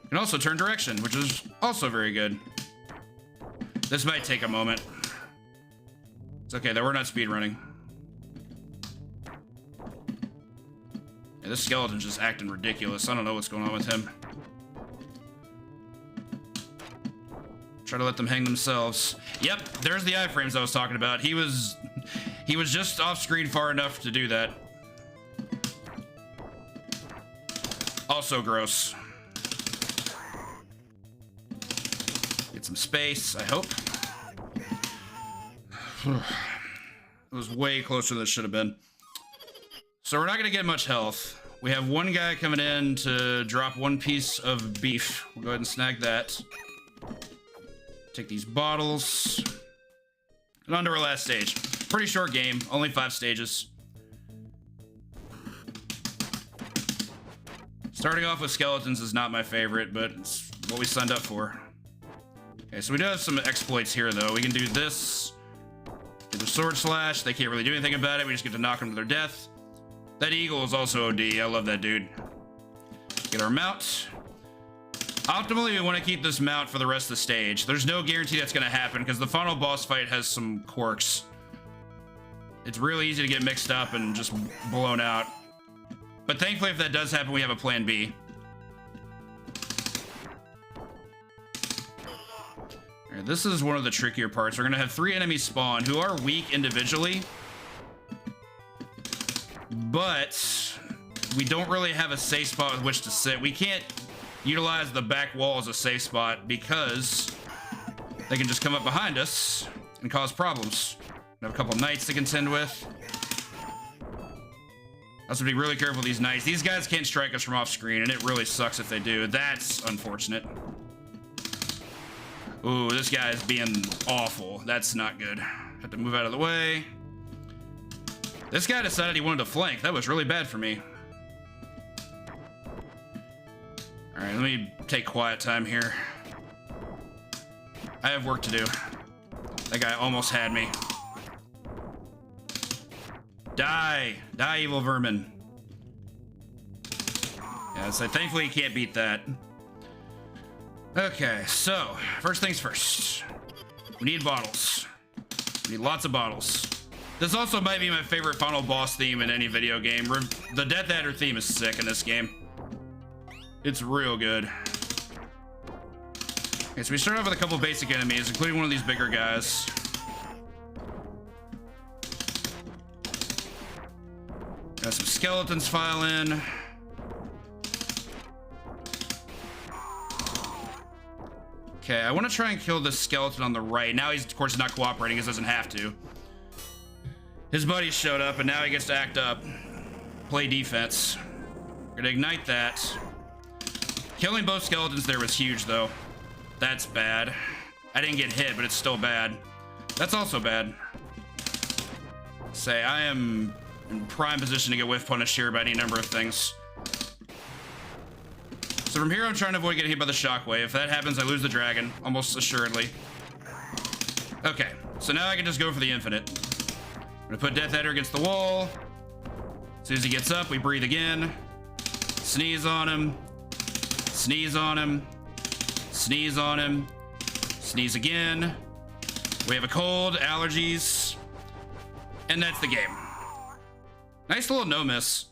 You can also turn direction, which is also very good. This might take a moment. It's okay, though, we're not speedrunning. Yeah, this skeleton's just acting ridiculous. I don't know what's going on with him. Try to let them hang themselves. Yep, there's the iframes I was talking about. He was just off screen far enough to do that. Also gross. Get some space, I hope. It was way closer than it should have been. So we're not gonna get much health. We have one guy coming in to drop one piece of beef. We'll go ahead and snag that. Take these bottles. And on to our last stage. Pretty short game, only 5 stages. Starting off with skeletons is not my favorite, but it's what we signed up for. Okay, so we do have some exploits here, though. We can do this. Do the sword slash. They can't really do anything about it. We just get to knock them to their death. That eagle is also OD. I love that dude. Get our mount. Optimally, we want to keep this mount for the rest of the stage. There's no guarantee that's going to happen because the final boss fight has some quirks. It's really easy to get mixed up and just blown out. But thankfully, if that does happen, we have a plan B. All right, this is one of the trickier parts. We're going to have 3 enemies spawn who are weak individually. But we don't really have a safe spot with which to sit. We can't utilize the back wall as a safe spot because they can just come up behind us and cause problems. We have a couple knights to contend with. I have to be really careful with these knights. These guys can't strike us from off screen, and it really sucks if they do. That's unfortunate. Ooh, this guy is being awful. That's not good. Have to move out of the way. This guy decided he wanted to flank. That was really bad for me. All right, let me take quiet time here. I have work to do. That guy almost had me. Die! Die, evil vermin. Yeah, so thankfully you can't beat that. Okay, so, first things first. We need bottles. We need lots of bottles. This also might be my favorite final boss theme in any video game. The Death Adder theme is sick in this game. It's real good. Okay, so we start off with a couple basic enemies, including one of these bigger guys. Got some skeletons file in. Okay, I want to try and kill this skeleton on the right. Now he's, of course, not cooperating because he doesn't have to. His buddies showed up, and now he gets to act up. Play defense. We're gonna ignite that. Killing both skeletons there was huge, though. That's bad. I didn't get hit, but it's still bad. That's also bad. Say, I am in prime position to get whiff punished here by any number of things. So from here, I'm trying to avoid getting hit by the shockwave. If that happens, I lose the dragon, almost assuredly. Okay, so now I can just go for the infinite. I'm gonna put Death Adder against the wall. As soon as he gets up, we breathe again. Sneeze on him. Sneeze on him. Sneeze on him. Sneeze again. We have a cold, allergies. And that's the game. Nice little no miss.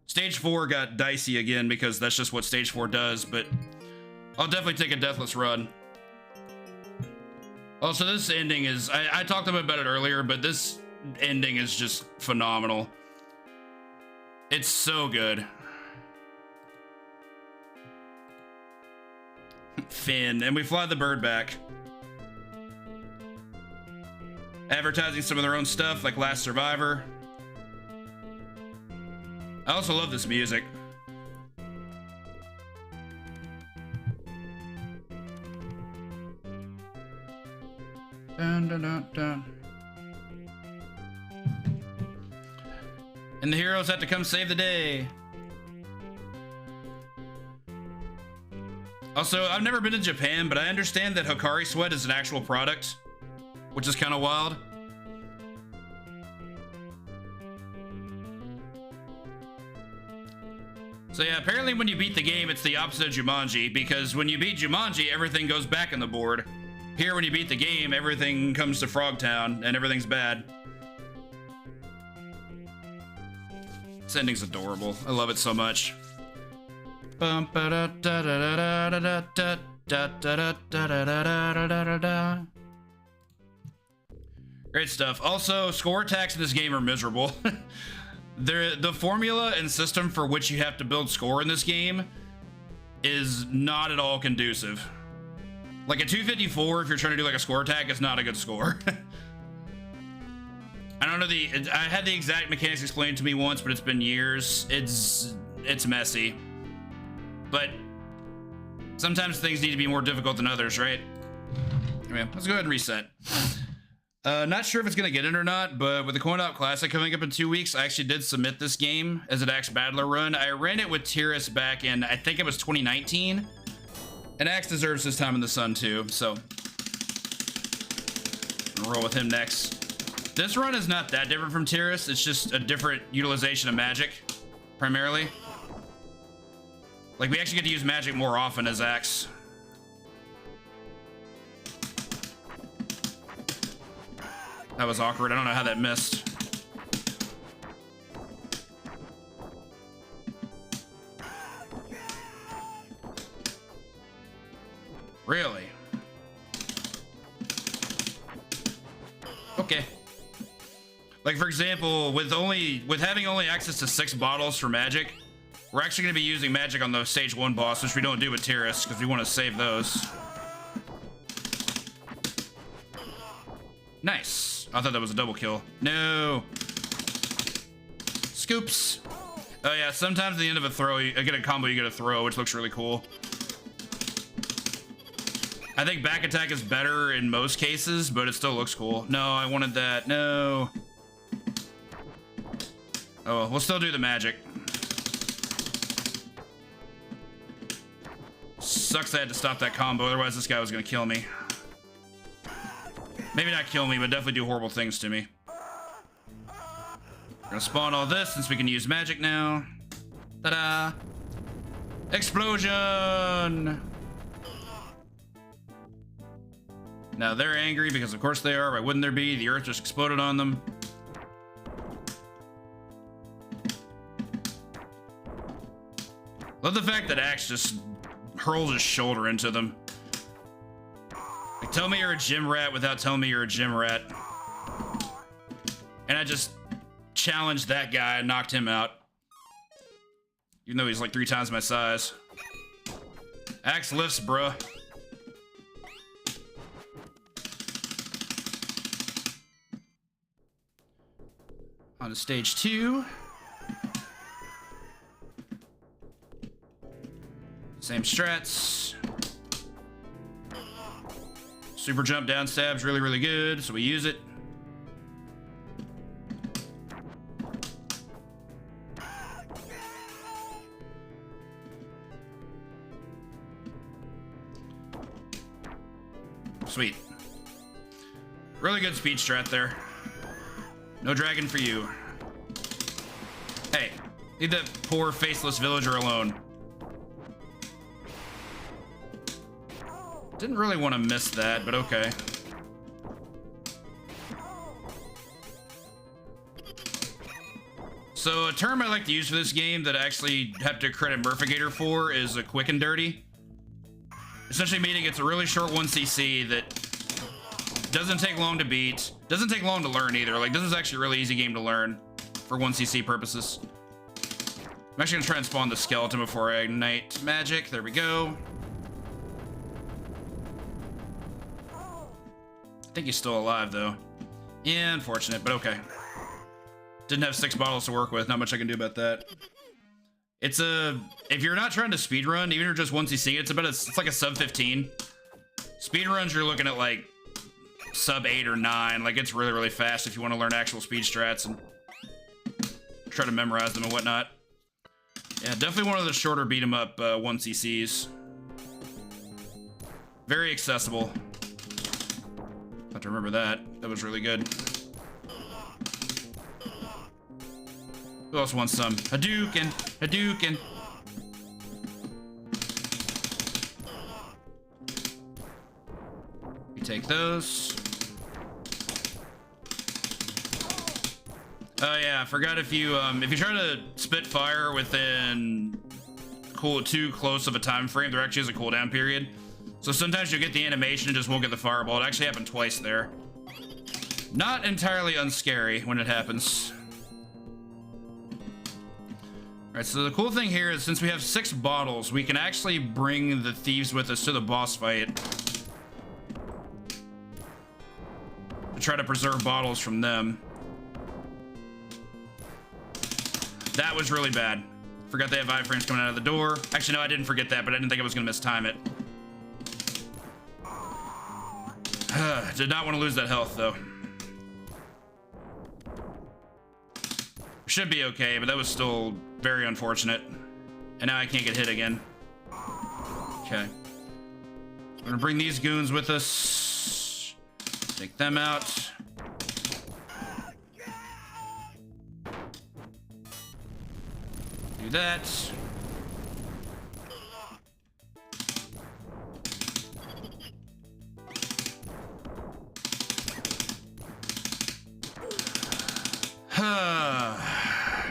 Stage 4 got dicey again because that's just what stage 4 does, but I'll definitely take a deathless run. Also, this ending is, I talked about it earlier, but this ending is just phenomenal. It's so good. Finn, and we fly the bird back. Advertising some of their own stuff, like Last Survivor. I also love this music. Dun, dun, dun, dun. And the heroes have to come save the day. Also, I've never been to Japan, but I understand that Hikari sweat is an actual product, which is kind of wild. So yeah, apparently when you beat the game, it's the opposite of Jumanji, because when you beat Jumanji, everything goes back on the board. Here, when you beat the game, everything comes to Frogtown, and everything's bad. This ending's adorable. I love it so much. Great stuff. Also, score attacks in this game are miserable. The formula and system for which you have to build score in this game is not at all conducive. Like a 254, if you're trying to do like a score attack, is not a good score. I don't know I had the exact mechanics explained to me once, but it's been years. It's messy. But sometimes things need to be more difficult than others, right? Anyway, let's go ahead and reset. Not sure if it's gonna get in or not, but with the Coin-Op Classic coming up in 2 weeks, I actually did submit this game as an Axe Battler run. I ran it with Tyrus back in, I think it was 2019. And Axe deserves his time in the sun too, so I'll roll with him next. This run is not that different from Tyrus, it's just a different utilization of magic, primarily. Like, we actually get to use magic more often as Axe. That was awkward. I don't know how that missed. Really? Okay. Like, for example, with having only access to 6 bottles for magic, we're actually going to be using magic on the stage 1 boss, which we don't do with Tyrus because we want to save those. Nice. I thought that was a double kill. No. Scoops. Oh yeah, sometimes at the end of a throw, you get a combo, you get a throw, which looks really cool. I think back attack is better in most cases, but it still looks cool. No, I wanted that. No. Oh, well, we'll still do the magic. Sucks I had to stop that combo, otherwise this guy was gonna kill me. Maybe not kill me, but definitely do horrible things to me. We're gonna spawn all this since we can use magic now. Ta-da! Explosion! Now they're angry because of course they are. Why wouldn't there be? The earth just exploded on them. Love the fact that Axe just hurls his shoulder into them. Like, tell me you're a gym rat without telling me you're a gym rat. And I just challenged that guy and knocked him out. Even though he's like 3 times my size. Axe lifts, bruh. On to stage 2. Same strats. Super jump down stab's really, really good, so we use it. Sweet. Really good speed strat there. No dragon for you. Hey, leave that poor faceless villager alone. Didn't really want to miss that, but okay. So a term I like to use for this game that I actually have to credit Murphigator for is a quick and dirty. Essentially meaning it's a really short 1cc that doesn't take long to beat, doesn't take long to learn either. Like, this is actually a really easy game to learn for 1cc purposes. I'm actually gonna try and spawn the skeleton before I ignite magic. There we go. I think he's still alive though. Yeah, unfortunate, but okay. Didn't have 6 bottles to work with, not much I can do about that. It's if you're not trying to speedrun, even if you're just 1cc, it's like a sub 15. Speedruns, you're looking at like sub 8 or 9. Like, it's really, really fast if you want to learn actual speed strats and try to memorize them and whatnot. Yeah, definitely one of the shorter beat 'em up 1cc's. Very accessible. Have to remember that. That was really good. Who else wants some? Hadouken! Hadouken! take those. Oh yeah, I forgot if you try to spit fire within too close of a time frame, there actually is a cooldown period. So sometimes you'll get the animation and just won't get the fireball. It actually happened twice there. Not entirely unscary when it happens. All right, so the cool thing here is since we have 6 bottles, we can actually bring the thieves with us to the boss fight to try to preserve bottles from them. That was really bad. Forgot they have iframes coming out of the door. Actually, no, I didn't forget that, but I didn't think I was gonna mistime it. Did not want to lose that health, though. Should be okay, but that was still very unfortunate. And now I can't get hit again. Okay. We're gonna bring these goons with us. Take them out. Do that.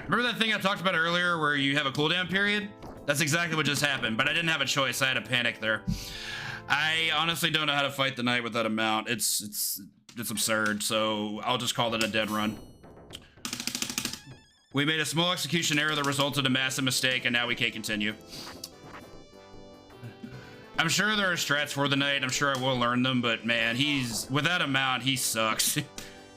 Remember that thing I talked about earlier where you have a cooldown period? That's exactly what just happened, but I didn't have a choice. I had a panic there. I honestly don't know how to fight the knight with that amount. It's absurd, so I'll just call it a dead run. We made a small execution error that resulted in a massive mistake, and now we can't continue. I'm sure there are strats for the knight. I'm sure I will learn them, but man, with that amount, he sucks.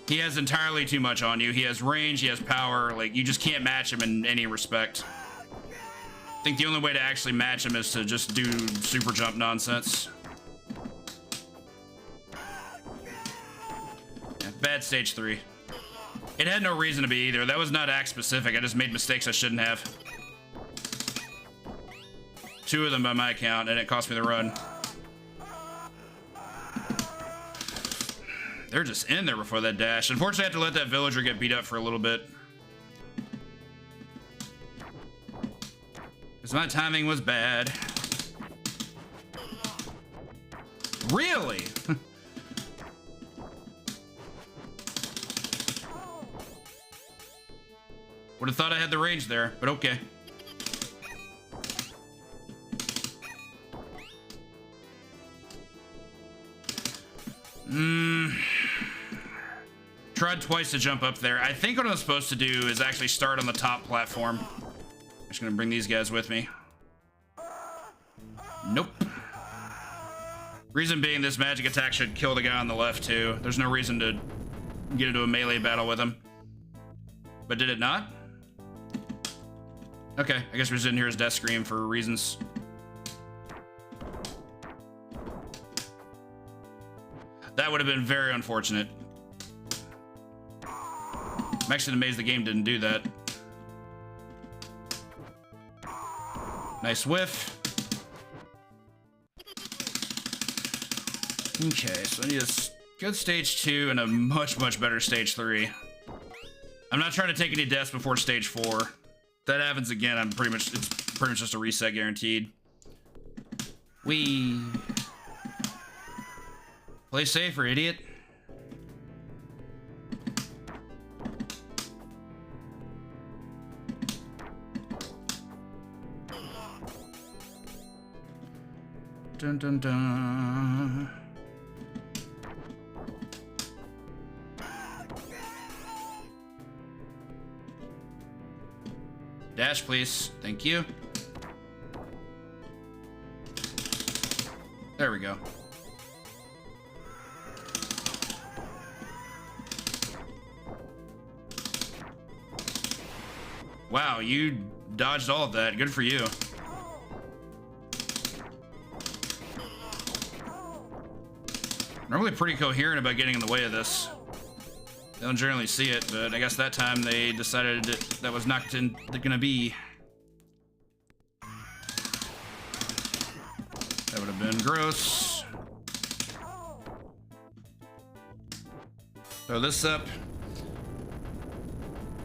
He has entirely too much on you. He has range, he has power. Like, you just can't match him in any respect. I think the only way to actually match him is to just do super jump nonsense. Yeah, bad stage 3. It had no reason to be either. That was not act specific. I just made mistakes I shouldn't have. 2 of them by my account, and it cost me the run. They're just in there before that dash. Unfortunately, I had to let that villager get beat up for a little bit. Because my timing was bad. Really? Would have thought I had the range there, but okay. Tried twice to jump up there. I think what I'm supposed to do is actually start on the top platform. I'm just gonna bring these guys with me. Nope. Reason being, this magic attack should kill the guy on the left too. There's no reason to get into a melee battle with him. But did it not? Okay, I guess we're just didn't hear his death scream for reasons. That would have been very unfortunate. I'm actually amazed the game didn't do that. Nice whiff. Okay, so I need a good stage 2 and a much, much better stage 3. I'm not trying to take any deaths before stage 4. If that happens again, it's pretty much just a reset guaranteed. Play safer, idiot. Dun dun dun. Dash, please. Thank you. There we go. Wow, you dodged all of that. Good for you. Normally pretty coherent about getting in the way of this. They don't generally see it, but I guess that time they decided that was not gonna be. That would have been gross. Throw this up.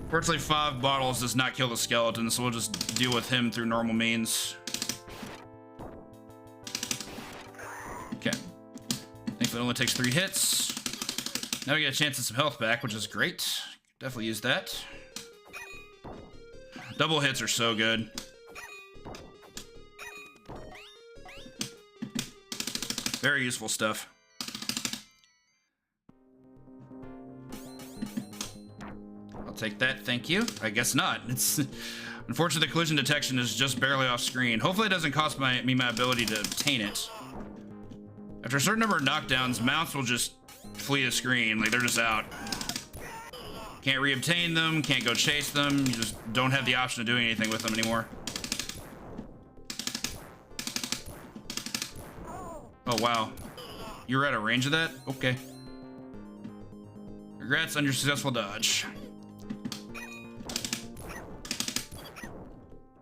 Fortunately, 5 bottles does not kill the skeleton, so we'll just deal with him through normal means. Okay. I think It only takes 3 hits. Now we get a chance at some health back, which is great. Definitely use that. Double hits are so good. Very useful stuff. I'll take that, thank you. I guess not. It's unfortunately the collision detection is just barely off screen. Hopefully it doesn't cost me my ability to obtain it. After a certain number of knockdowns, mounts will just flee the screen, like they're just out. Can't re-obtain them, can't go chase them, you just don't have the option of doing anything with them anymore. Oh wow, you were out of range of that? Okay. Congrats on your successful dodge.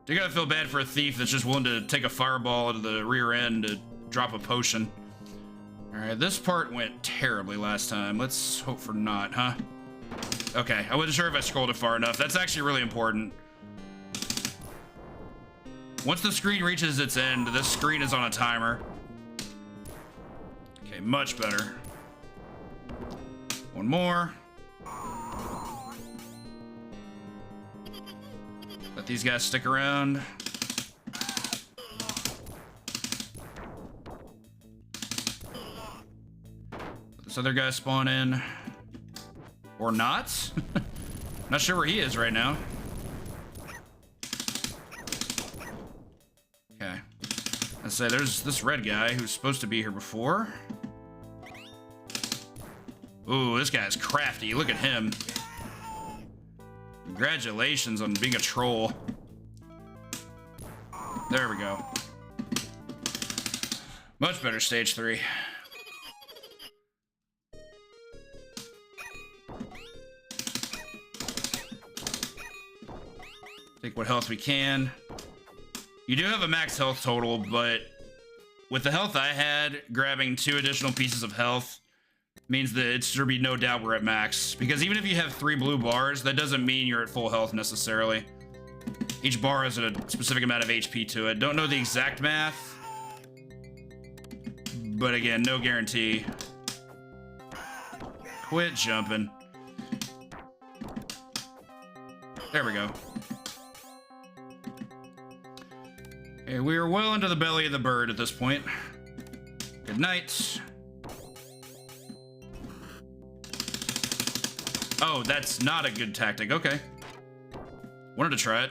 You gotta feel bad for a thief that's just willing to take a fireball into the rear end to drop a potion. Alright, this part went terribly last time. Let's hope for not, huh? Okay, I wasn't sure if I scrolled it far enough. That's actually really important. Once the screen reaches its end, this screen is on a timer. Okay, much better. One more. Let these guys stick around. This other guy spawn in. Or not. Not sure where he is right now. Okay. Let's say there's this red guy who's supposed to be here before. Ooh, this guy's crafty. Look at him. Congratulations on being a troll. There we go. Much better stage 3. Take what health we can. You do have a max health total, but with the health I had, grabbing 2 additional pieces of health means that it should be no doubt we're at max. Because even if you have 3 blue bars, that doesn't mean you're at full health necessarily. Each bar has a specific amount of HP to it. Don't know the exact math, but again, no guarantee. Quit jumping. There we go. Okay, we are well into the belly of the bird at this point. Good night. Oh, that's not a good tactic. Okay. Wanted to try it.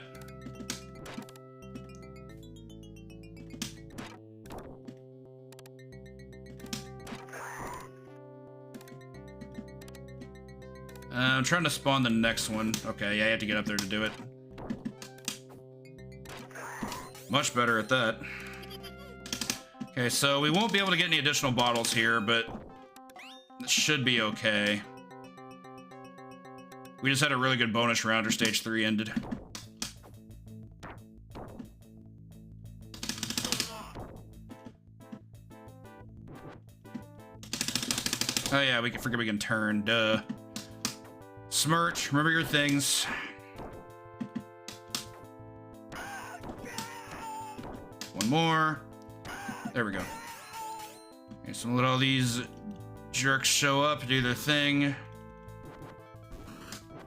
I'm trying to spawn the next one. Okay, yeah, you have to get up there to do it. Much better at that. Okay, so we won't be able to get any additional bottles here, but it should be okay. We just had a really good bonus round or stage 3 ended. Oh yeah, we can forget we can turn, duh. Smirch, remember your things. One more. There we go. Okay, so let all these jerks show up, do their thing.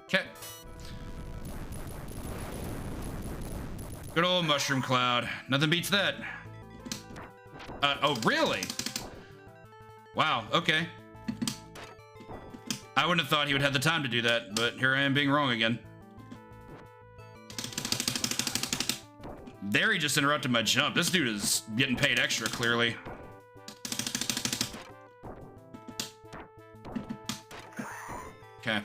Okay. Good old mushroom cloud. Nothing beats that. Oh, really? Wow, okay. I wouldn't have thought he would have the time to do that, but here I am being wrong again. There he just interrupted my jump. This dude is getting paid extra, clearly. Okay.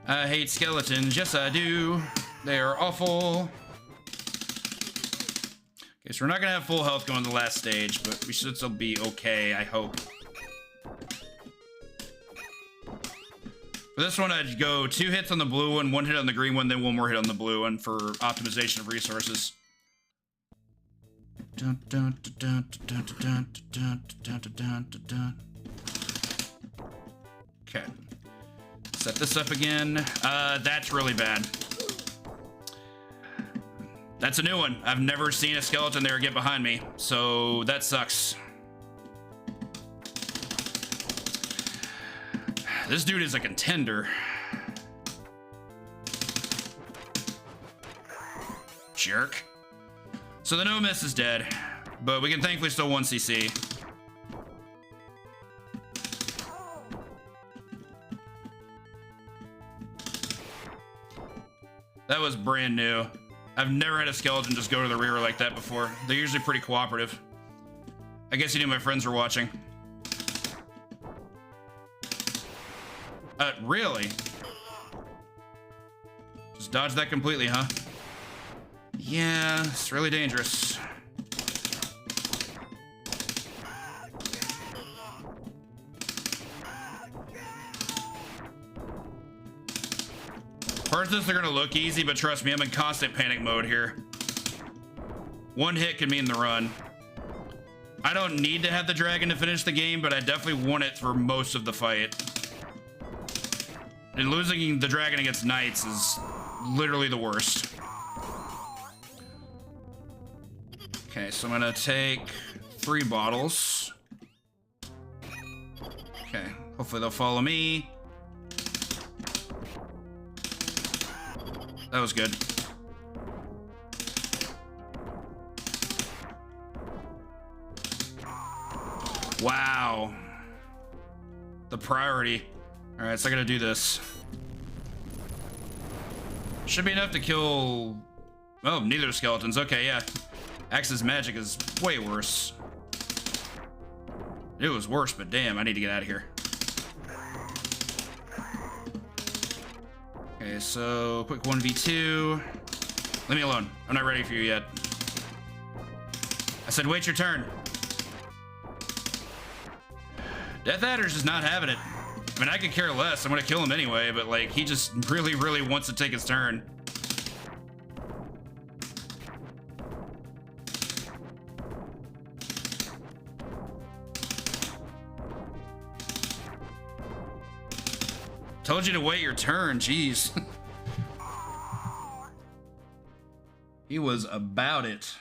I hate skeletons. Yes, I do. They are awful. Okay, so we're not gonna have full health going to the last stage, but we should still be okay, I hope. For this one, I'd go 2 hits on the blue one, 1 hit on the green one, then 1 more hit on the blue one for optimization of resources. Okay. Set this up again. That's really bad. That's a new one. I've never seen a skeleton there get behind me, so that sucks. This dude is a contender. Jerk. So the no miss is dead, but we can thankfully still 1 CC. That was brand new. I've never had a skeleton just go to the rear like that before. They're usually pretty cooperative. I guess you knew my friends were watching. Really? Just dodge that completely, huh? Yeah, it's really dangerous. Parts of this are gonna look easy, but trust me, I'm in constant panic mode here. One hit could mean the run. I don't need to have the dragon to finish the game, but I definitely want it for most of the fight. And losing the dragon against knights is literally the worst. Okay, so I'm gonna take 3 bottles. Okay, hopefully they'll follow me. That was good. Wow. The priority. All right, so I gotta do this. Should be enough to kill... Oh, neither skeletons. Okay, yeah. Axe's magic is way worse. It was worse, but damn, I need to get out of here. Okay, so quick 1v2. Leave me alone. I'm not ready for you yet. I said, wait your turn. Death Adder's just not having it. I mean, I could care less. I'm gonna kill him anyway, but like, he just really, really wants to take his turn. Told you to wait your turn, jeez. He was about it.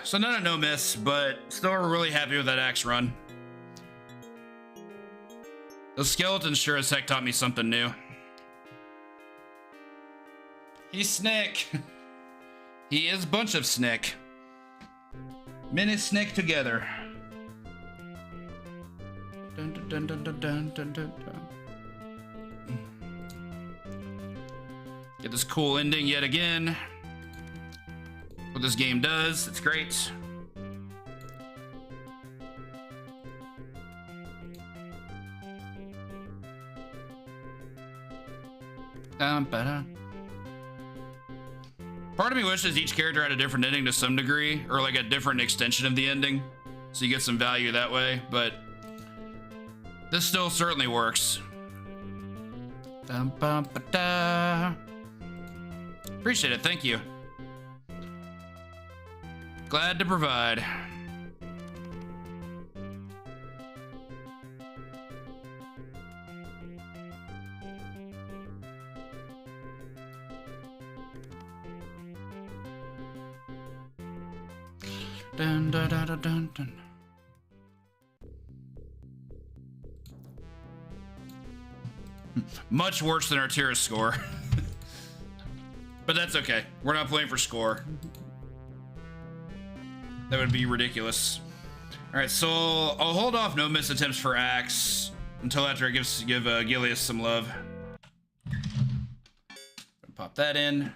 So not a no miss, but still really happy with that axe run. Those skeletons sure as heck taught me something new. He's Snick. He is a bunch of Snick. Many Snick together. Dun, dun, dun, dun, dun, dun, dun, dun. Get this cool ending yet again. What this game does, it's great. Part of me wishes each character had a different ending to some degree, or like a different extension of the ending, so you get some value that way, but this still certainly works. Appreciate it, thank you. Glad to provide. Dun, dun, dun, dun, dun, dun. Much worse than our Tira score. But that's okay. We're not playing for score. That would be ridiculous. All right, so I'll hold off no miss attempts for Axe until after I give Gilius some love. Pop that in.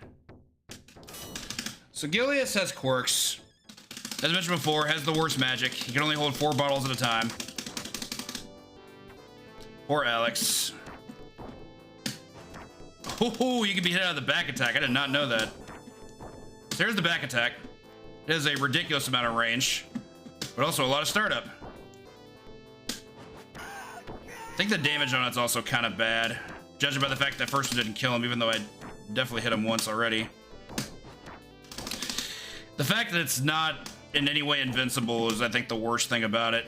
So Gilius has quirks. As mentioned before, has the worst magic. He can only hold 4 bottles at a time. Poor Alex. Oh, you can be hit out of the back attack. I did not know that. So here's the back attack. It has a ridiculous amount of range, but also a lot of startup. I think the damage on it's also kind of bad, judging by the fact that first one didn't kill him, even though I definitely hit him once already. The fact that it's not in any way invincible is, I think, the worst thing about it.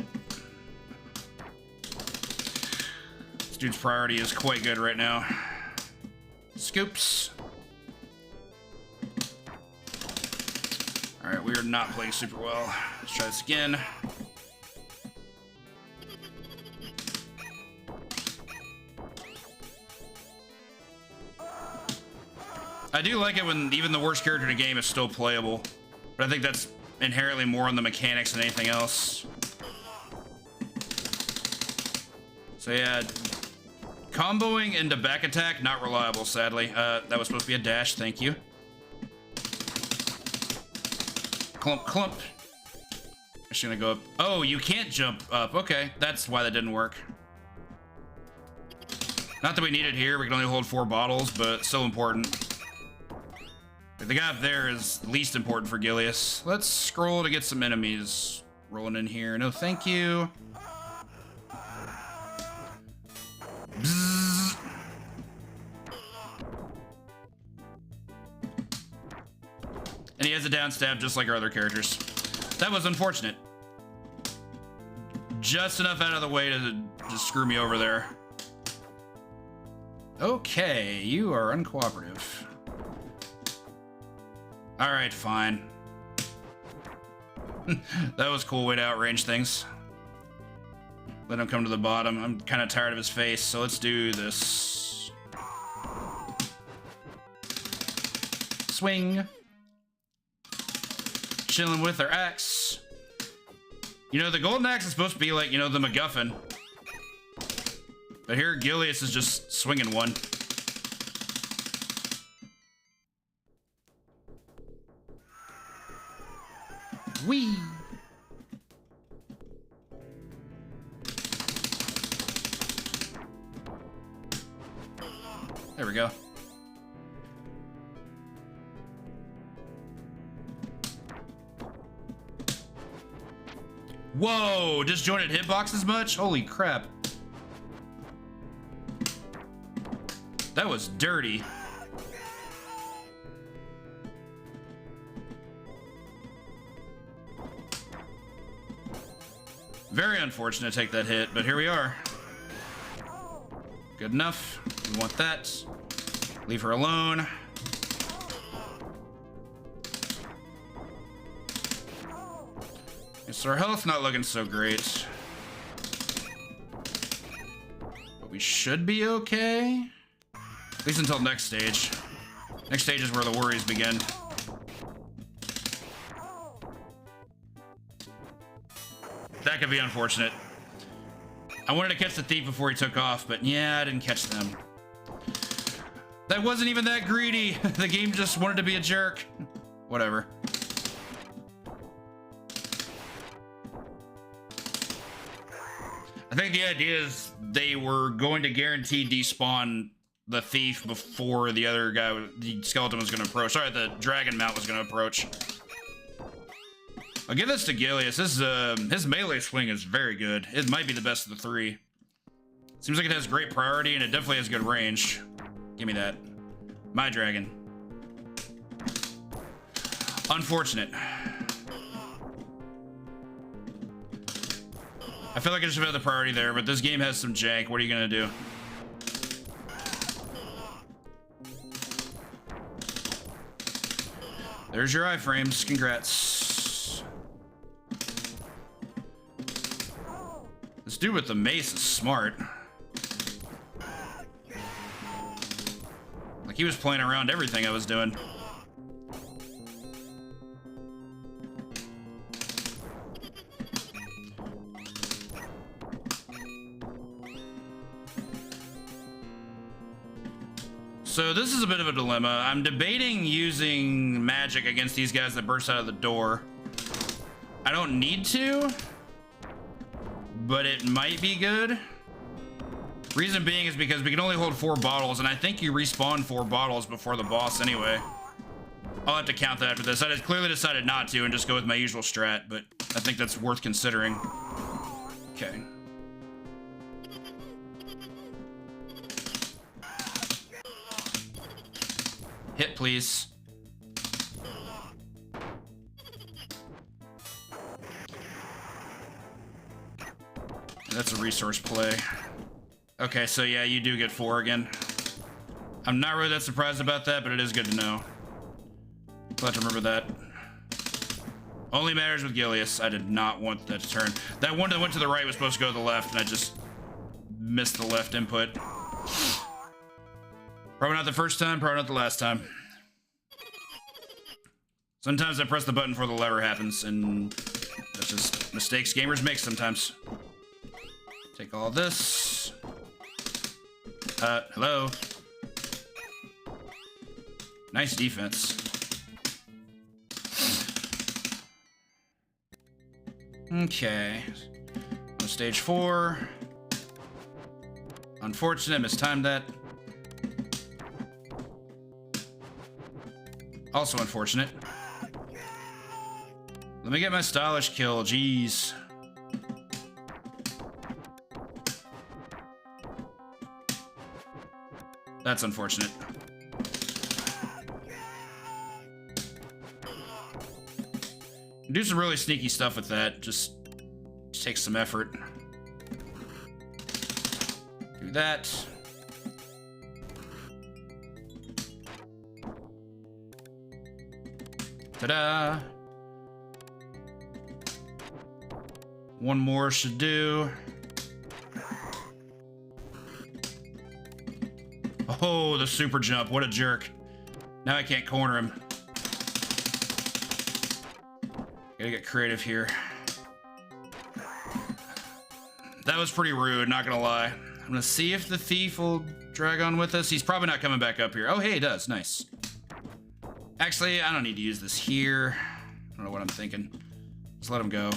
This dude's priority is quite good right now. Scoops. All right, we are not playing super well. Let's try this again. I do like it when even the worst character in the game is still playable, but I think that's inherently more on the mechanics than anything else. So yeah, comboing into back attack, not reliable, sadly. That was supposed to be a dash, thank you. Clump, clump. I'm just gonna go up. Oh, you can't jump up. Okay, that's why that didn't work. Not that we need it here, we can only hold 4 bottles, but still important. The guy up there is least important for Gilius. Let's scroll to get some enemies rolling in here. No, thank you. Bzzz. And he has a down stab just like our other characters. That was unfortunate. Just enough out of the way to just screw me over there. Okay, you are uncooperative. All right, fine. That was a cool way to outrange things. Let him come to the bottom. I'm kind of tired of his face, so let's do this. Swing. Chilling with our axe. You know, the golden axe is supposed to be like, you know, the MacGuffin. But here, Gilius is just swinging one. Whee! There we go. Whoa, disjointed hitboxes much? Holy crap. That was dirty. Very unfortunate to take that hit, but here we are. Good enough. We want that. Leave her alone. So our health's not looking so great. But we should be okay. At least until next stage. Next stage is where the worries begin. That could be unfortunate. I wanted to catch the thief before he took off, but yeah, I didn't catch them. That wasn't even that greedy. The game just wanted to be a jerk. Whatever. I think the idea is they were going to guarantee despawn the thief before the other guy, the skeleton, was going to approach. Sorry, the dragon mount was going to approach. I'll give this to Gilius. This, his melee swing is very good. It might be the best of the 3. Seems like it has great priority and it definitely has good range. Give me that. My dragon. Unfortunate. I feel like I should have had the priority there, but this game has some jank. What are you gonna do? There's your iframes. Congrats. This dude with the mace is smart. Like he was playing around everything I was doing. So this is a bit of a dilemma. I'm debating using magic against these guys that burst out of the door. I don't need to, but it might be good. Reason being is because we can only hold 4 bottles, and I think you respawn 4 bottles before the boss anyway. I'll have to count that after this. I clearly decided not to and just go with my usual strat, but I think that's worth considering. Okay. Hit, please. That's a resource play. Okay, so yeah, you do get 4 again. I'm not really that surprised about that, but it is good to know. I'll have to remember that. Only matters with Gilius. I did not want that to turn. That one that went to the right was supposed to go to the left, and I just missed the left input. Probably not the first time, probably not the last time. Sometimes I press the button before the lever happens, and that's just mistakes gamers make sometimes. Take all this. Hello. Nice defense. Okay. On stage 4. Unfortunate, mistimed that. Also unfortunate. Let me get my stylish kill, jeez. That's unfortunate. Do some really sneaky stuff with that. Just takes some effort. Do that. Ta-da! One more should do. Oh, the super jump. What a jerk. Now I can't corner him. Gotta get creative here. That was pretty rude, not gonna lie. I'm gonna see if the thief will drag on with us. He's probably not coming back up here. Oh, hey, he does. Nice. Actually, I don't need to use this here. I don't know what I'm thinking. Just let him go.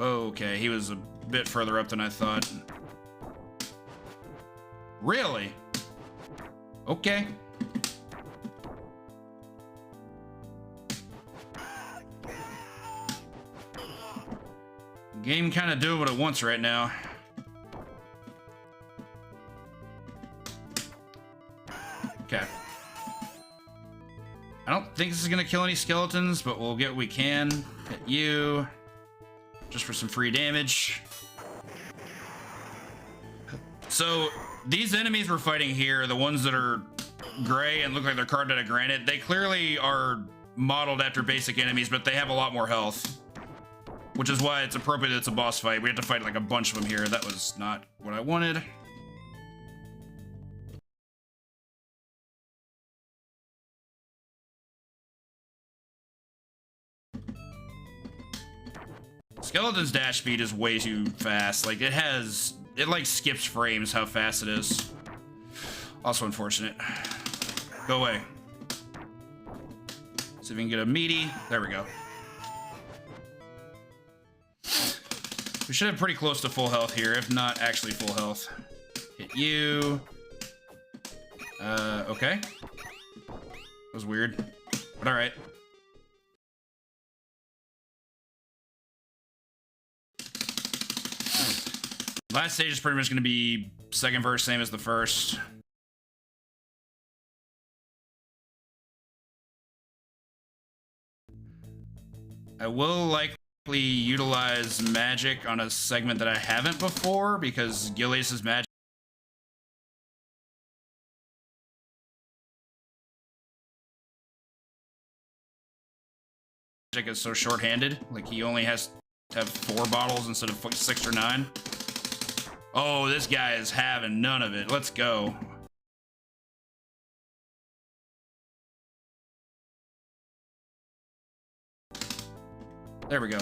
Okay, he was a bit further up than I thought. Really? Okay. Game kind of doing what it wants right now. Okay. I don't think this is gonna kill any skeletons, but we'll get what we can. Hit you. Just for some free damage. So, these enemies we're fighting here, the ones that are gray and look like they're carved out of granite, they clearly are modeled after basic enemies, but they have a lot more health. Which is why it's appropriate that it's a boss fight. We have to fight like a bunch of them here. That was not what I wanted. Skeleton's dash speed is way too fast. Like, it like skips frames how fast it is. Also unfortunate. Go away. See if we can get a meaty. There we go. We should have pretty close to full health here, if not actually full health. Hit you. Okay. That was weird, but all right. Last stage is pretty much going to be second verse, same as the first. I will likely utilize magic on a segment that I haven't before, because Gilius's magic is so short-handed. Like, he only has to have 4 bottles instead of 6 or 9. Oh, this guy is having none of it. Let's go. There we go. A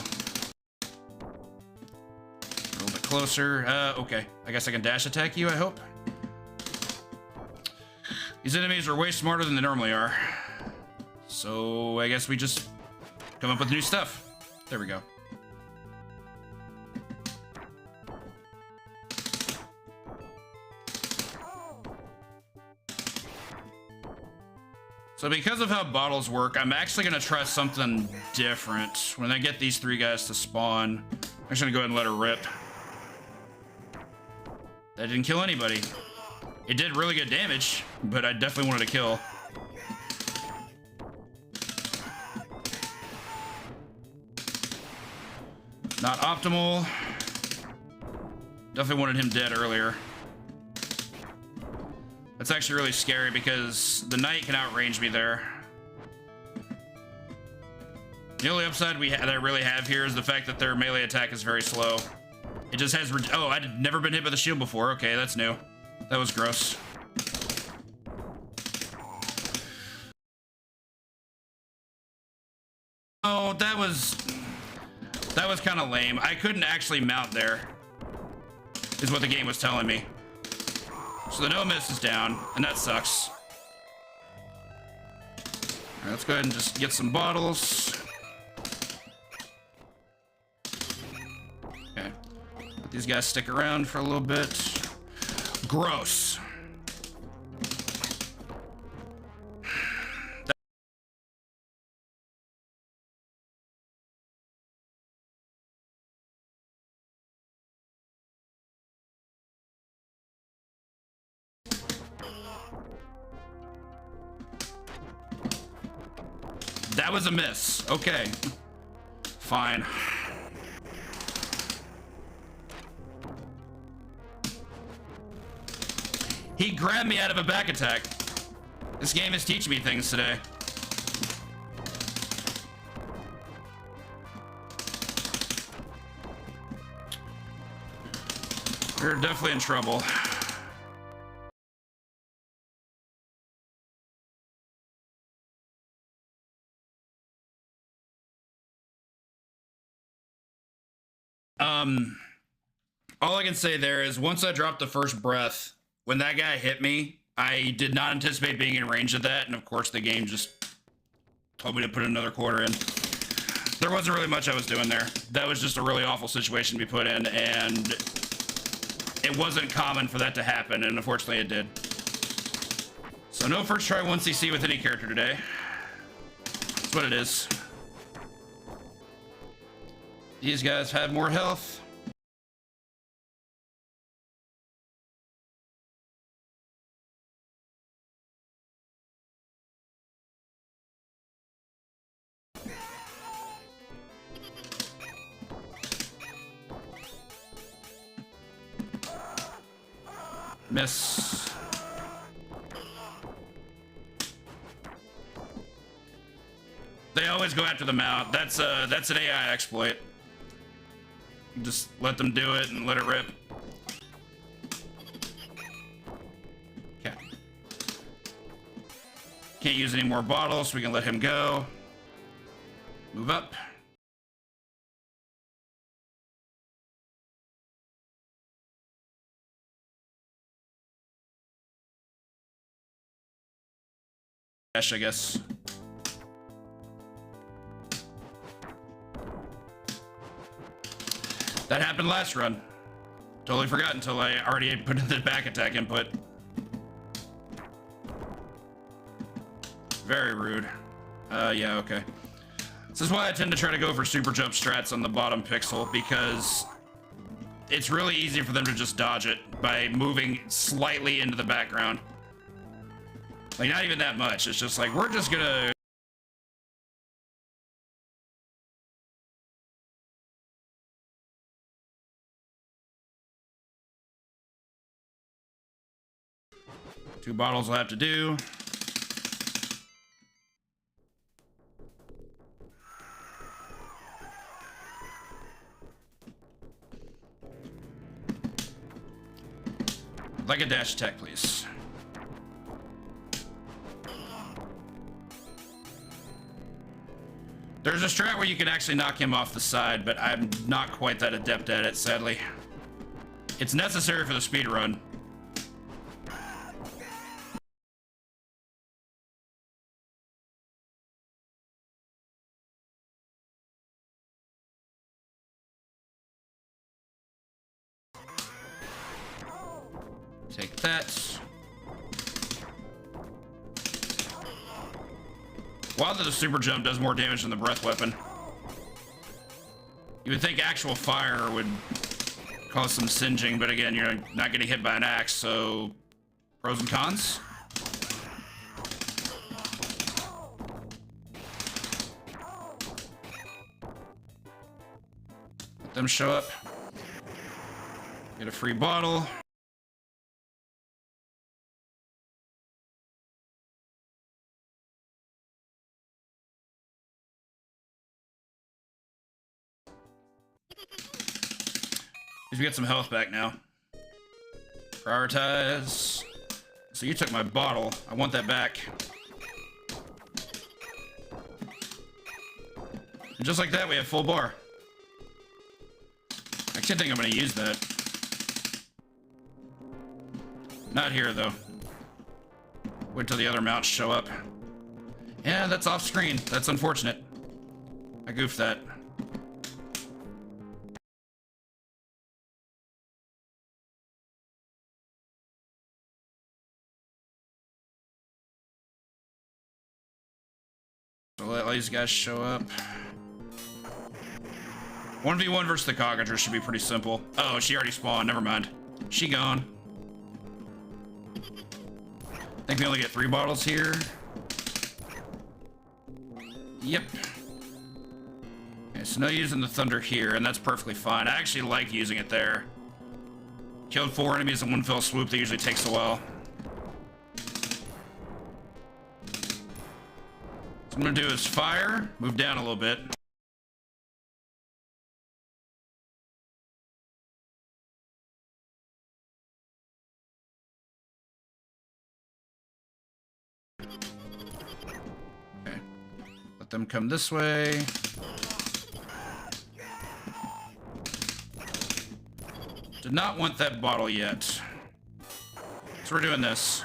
little bit closer. Okay. I guess I can dash attack you, I hope. These enemies are way smarter than they normally are. So I guess we just come up with new stuff. There we go. So because of how bottles work, I'm actually going to try something different. When I get these 3 guys to spawn, I'm just going to go ahead and let her rip. That didn't kill anybody. It did really good damage, but I definitely wanted to kill. Not optimal. Definitely wanted him dead earlier. That's actually really scary because the knight can outrange me there. The only upside that I really have here is the fact that their melee attack is very slow. It just has, oh, I'd never been hit by the shield before. Okay, that's new. That was gross. Oh, that was kind of lame. I couldn't actually mount there, is what the game was telling me. So the no miss is down, and that sucks. All right, let's go ahead and just get some bottles. Okay. Let these guys stick around for a little bit. Gross. That was a miss. Okay. Fine. He grabbed me out of a back attack. This game is teaching me things today. We're definitely in trouble. All I can say there is once I dropped the first breath, when that guy hit me, I did not anticipate being in range of that, and of course the game just told me to put another quarter in. There wasn't really much I was doing there. That was just a really awful situation to be put in, and it wasn't common for that to happen, and unfortunately it did. So no first try 1cc with any character today. That's what it is. These guys had more health. Miss. They always go after the mount. That's an AI exploit. Just let them do it and let it rip. Okay. Can't use any more bottles, so we can let him go. Move up. I guess. That happened last run. Totally forgot until I already had put in the back attack input. Very rude. Yeah, okay. This is why I tend to try to go for super jump strats on the bottom pixel, because it's really easy for them to just dodge it by moving slightly into the background. Like, not even that much. It's just like, we're just gonna... Two bottles will have to do. Like a dash attack, please. There's a strat where you can actually knock him off the side, but I'm not quite that adept at it, sadly. It's necessary for the speed run. Take that. Wild that the super jump does more damage than the breath weapon. You would think actual fire would cause some singeing, but again, you're not getting hit by an axe, so pros and cons. Let them show up. Get a free bottle. We get some health back now. Prioritize. So you took my bottle. I want that back. And just like that, we have full bar. I actually think I'm going to use that. Not here, though. Wait till the other mounts show up. Yeah, that's off screen. That's unfortunate. I goofed that. So let all these guys show up. 1v1 versus the cockatrice should be pretty simple. Oh, she already spawned. Never mind. She gone. I think we only get 3 bottles here. Yep. Okay, so no using the thunder here, and that's perfectly fine. I actually like using it there. Killed 4 enemies in one fell swoop. That usually takes a while. So what I'm gonna do is fire, move down a little bit. Okay. Let them come this way. Did not want that bottle yet. So we're doing this.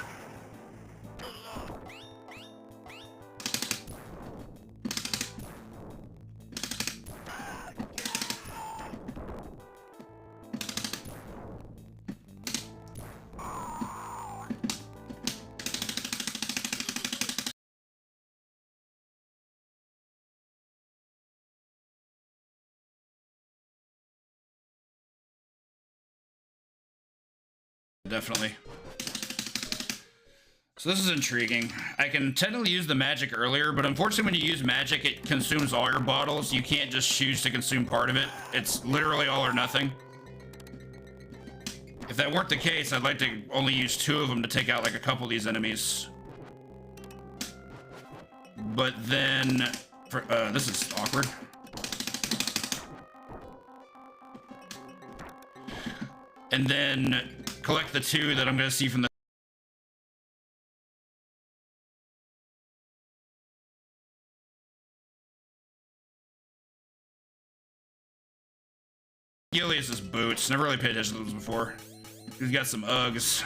Definitely. So this is intriguing. I can technically use the magic earlier, but unfortunately when you use magic, it consumes all your bottles. You can't just choose to consume part of it. It's literally all or nothing. If that weren't the case, I'd like to only use 2 of them to take out like a couple of these enemies. But then, this is awkward. And then collect the 2 that I'm going to see from the... Helios's boots. Never really paid attention to those before. He's got some Uggs.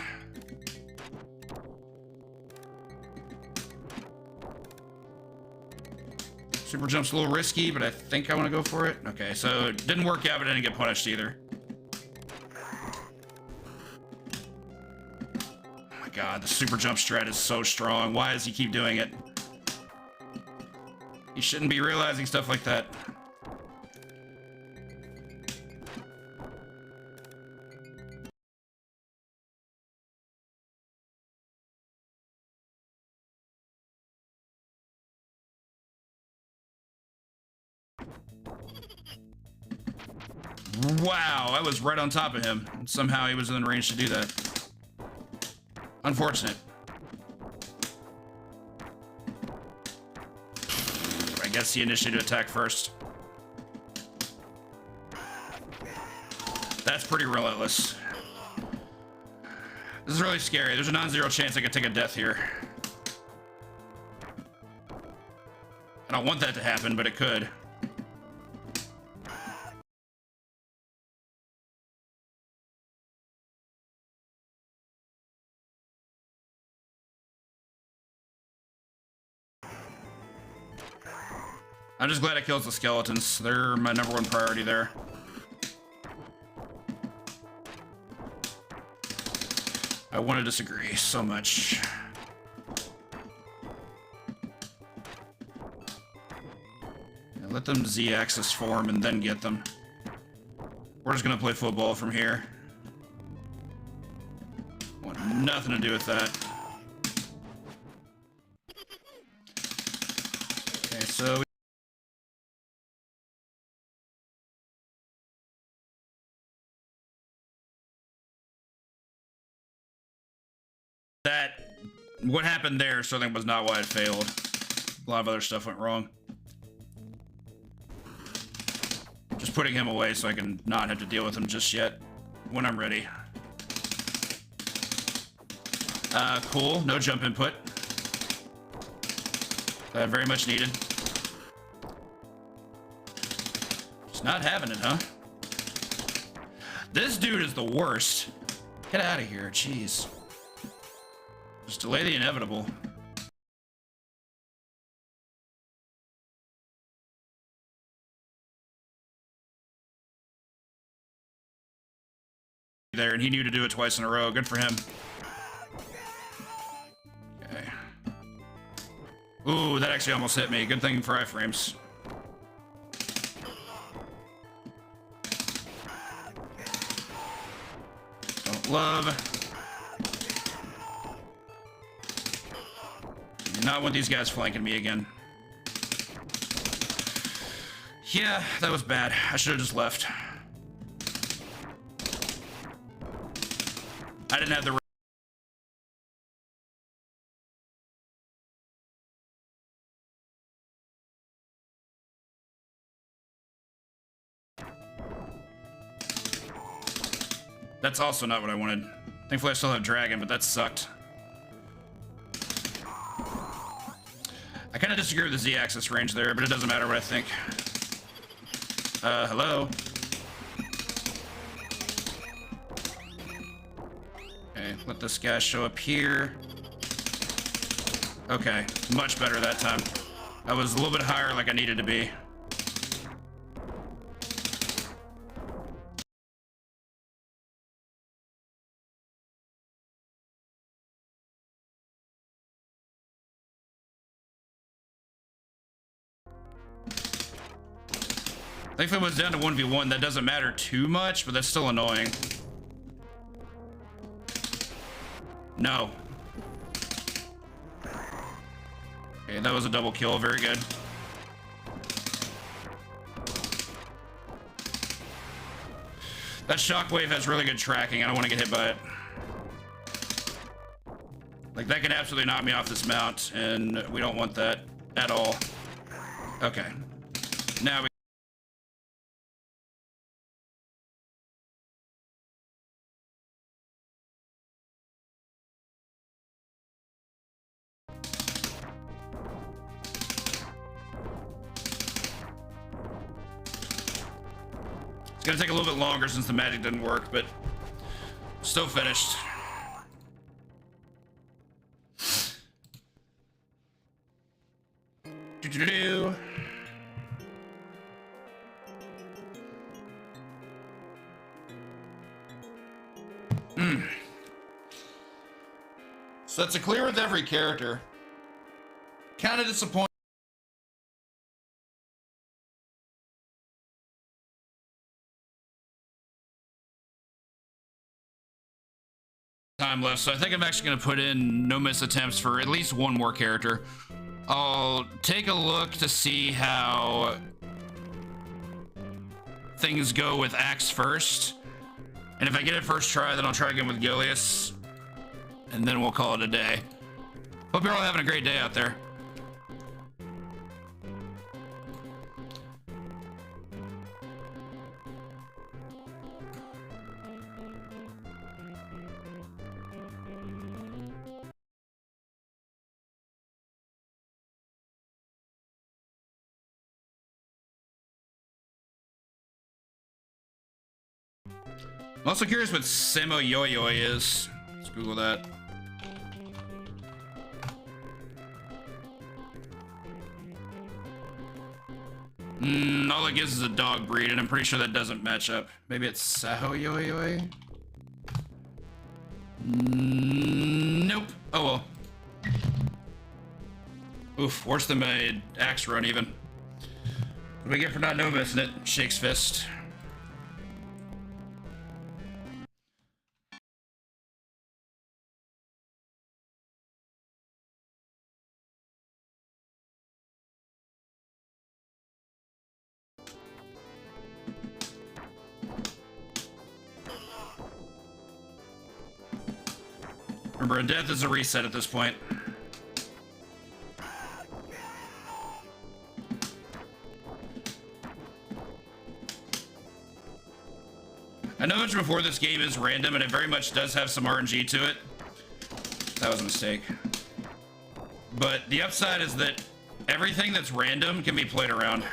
Super jump's a little risky, but I think I want to go for it. Okay, so it didn't work out, but I didn't get punished either. God, the super jump strat is so strong. Why does he keep doing it? He shouldn't be realizing stuff like that. Wow, I was right on top of him. Somehow he was in range to do that. Unfortunate. I guess he initiated attack first. That's pretty relentless. This is really scary. There's a non-zero chance I could take a death here. I don't want that to happen, but it could. I'm just glad it kills the skeletons. They're my #1 priority there. I want to disagree so much. Yeah, let them Z-axis form and then get them. We're just gonna play football from here. Want nothing to do with that. Okay, so what happened there certainly was not why it failed. A lot of other stuff went wrong. Just putting him away so I can not have to deal with him just yet. when I'm ready. Cool. No jump input. Very much needed. Just not having it, huh? This dude is the worst. Get out of here, jeez. Just delay the inevitable. There, and he knew to do it twice in a row. Good for him. Okay. Ooh, that actually almost hit me. Good thing for iframes. Don't love. Do not want these guys flanking me again. Yeah, that was bad. I should have just left. I didn't have the That's also not what I wanted. Thankfully I still have dragon, but that sucked. I kind of disagree with the Z-axis range there, but it doesn't matter what I think. Hello? Okay, let this guy show up here. Okay, much better that time. I was a little bit higher like I needed to be. Thankfully it was down to 1v1. That doesn't matter too much, but that's still annoying. No. Okay, that was a double kill. Very good. That shockwave has really good tracking. I don't want to get hit by it. Like, that can absolutely knock me off this mount, and we don't want that at all. Okay. Now we... It's gonna take a little bit longer since the magic didn't work, but still finished. Do-do-do. So that's a clear with every character. Kind of disappointing. Time left, so I think I'm actually going to put in no miss attempts for at least one more character. I'll take a look to see how things go with Axe first, and if I get it first try, then I'll try again with Gilius, and then we'll call it a day. Hope you're all having a great day out there. I'm also curious what Samo Yoyoi is. Let's Google that. All it gives is a dog breed, and I'm pretty sure that doesn't match up. Maybe it's Saho Yoyoi? Nope. Oh well. Oof, worse than my Axe run even. What do we get for not no missing it? Shakes fist. Remember, a death is a reset at this point. I know mentioned before this game is random, and it very much does have some RNG to it. That was a mistake. But the upside is that everything that's random can be played around.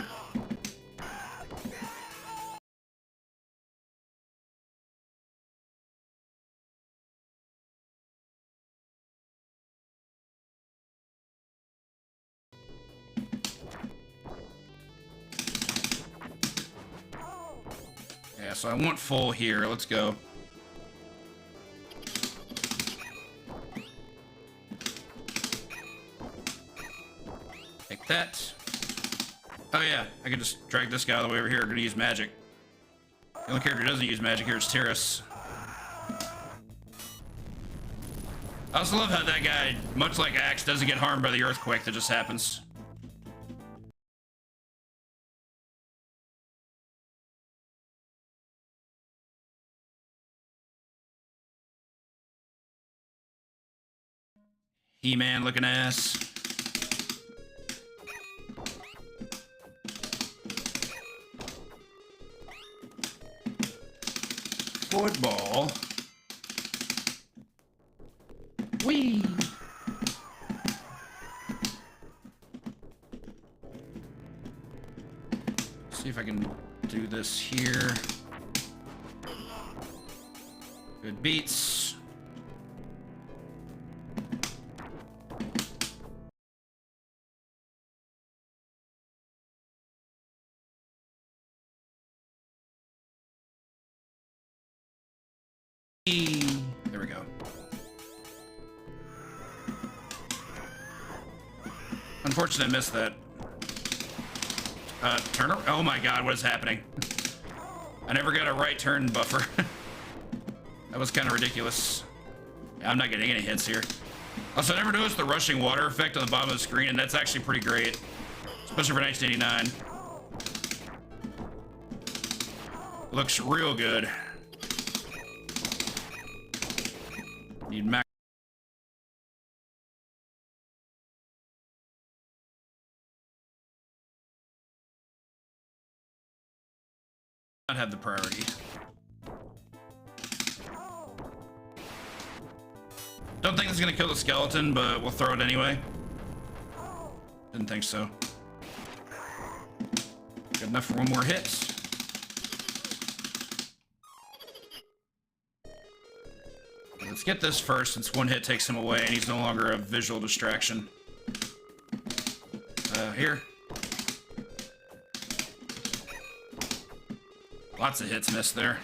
Yeah, so I want full here. Let's go. Take that. Oh yeah, I can just drag this guy all the way over here. I'm gonna use magic. The only character who doesn't use magic here is Terrace. I also love how that guy, much like Axe, doesn't get harmed by the earthquake that just happens. He-Man looking ass. Football. Whee! See if I can do this here. Good beats. There we go. Unfortunately, I missed that. Turn. Oh my god, what is happening? I never got a right turn buffer. That was kind of ridiculous. Yeah, I'm not getting any hits here. Also, I never noticed the rushing water effect on the bottom of the screen, and that's actually pretty great. Especially for 1989. Looks real good. Need max. Not have the priority. Don't think it's gonna kill the skeleton, but we'll throw it anyway. Didn't think so. Good enough for one more hit. Let's get this first, since one hit takes him away and he's no longer a visual distraction. Here. Lots of hits missed there.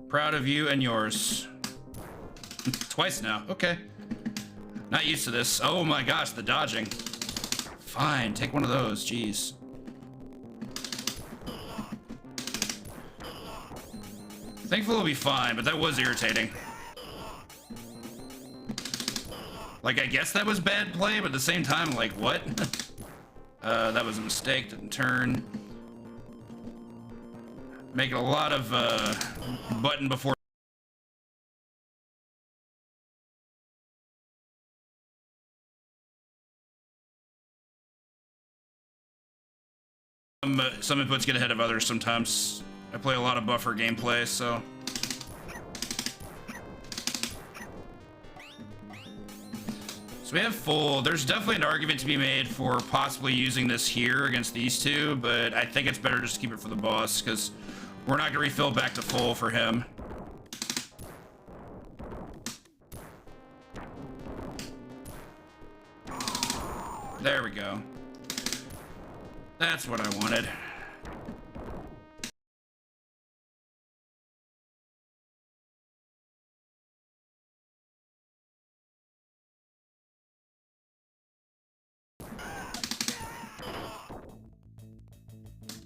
Proud of you and yours. Twice now, okay. Not used to this. Oh my gosh, the dodging. Fine, take one of those, jeez. Thankfully it'll be fine, but that was irritating. Like, I guess that was bad play, but at the same time, like, what? That was a mistake, didn't turn. Making a lot of, button before. Some inputs get ahead of others sometimes. I play a lot of buffer gameplay, so. So we have full. There's definitely an argument to be made for possibly using this here against these two, but I think it's better just to keep it for the boss, because we're not going to refill back to full for him. There we go. That's what I wanted.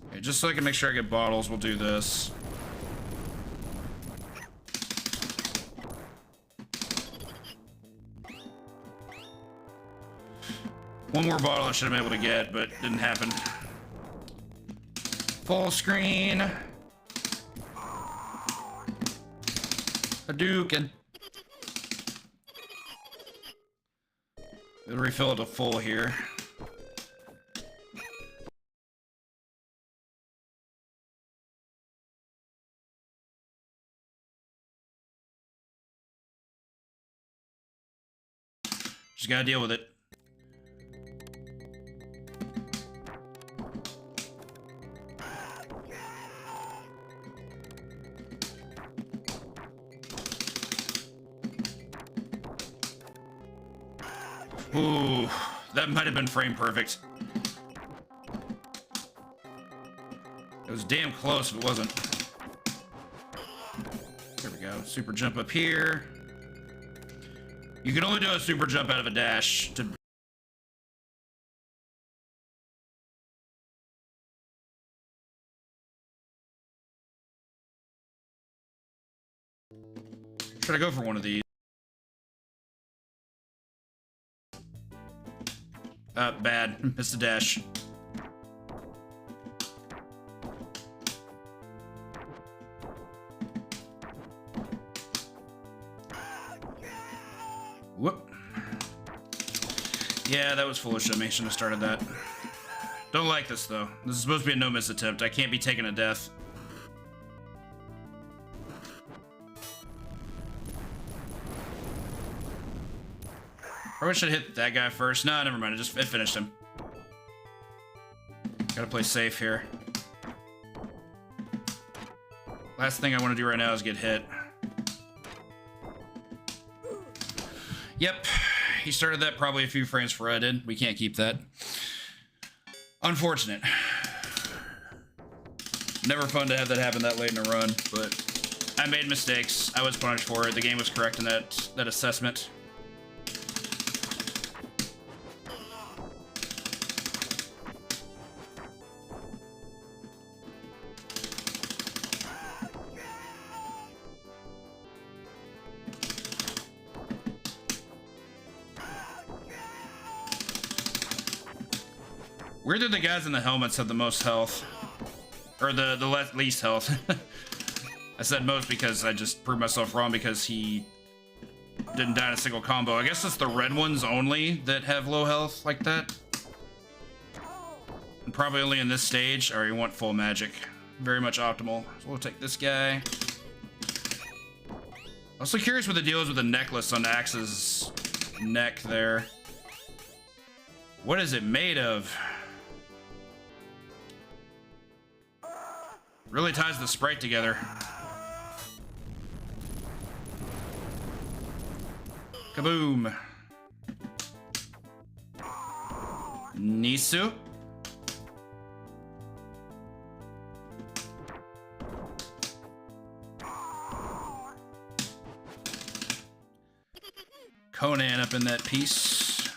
Okay, just so I can make sure I get bottles, we'll do this. One more bottle I should have been able to get, but didn't happen. Full screen. Hadouken. We'll refill it to full here. Just gotta deal with it. Ooh, that might have been frame perfect. It was damn close if it wasn't. There we go. Super jump up here. You can only do a super jump out of a dash to... Try to go for one of these. Bad. Missed a dash. Whoop. Yeah, that was foolish of me. Shouldn't have started that. Don't like this, though. This is supposed to be a no-miss attempt. I can't be taking a death. Probably should have hit that guy first. No, never mind. It finished him. Gotta play safe here. Last thing I want to do right now is get hit. Yep. He started that probably a few frames before I did. We can't keep that. Unfortunate. Never fun to have that happen that late in a run, but I made mistakes. I was punished for it. The game was correct in that assessment. Weird that the guys in the helmets have the most health. Or the least health. I said most because I just proved myself wrong because he didn't die in a single combo. I guess it's the red ones only that have low health like that. And probably only in this stage. Or you want full magic. Very much optimal. So we'll take this guy. Also curious what the deal is with the necklace on Axe's neck there. What is it made of? Really ties the sprite together. Kaboom. Nisu. Conan up in that piece.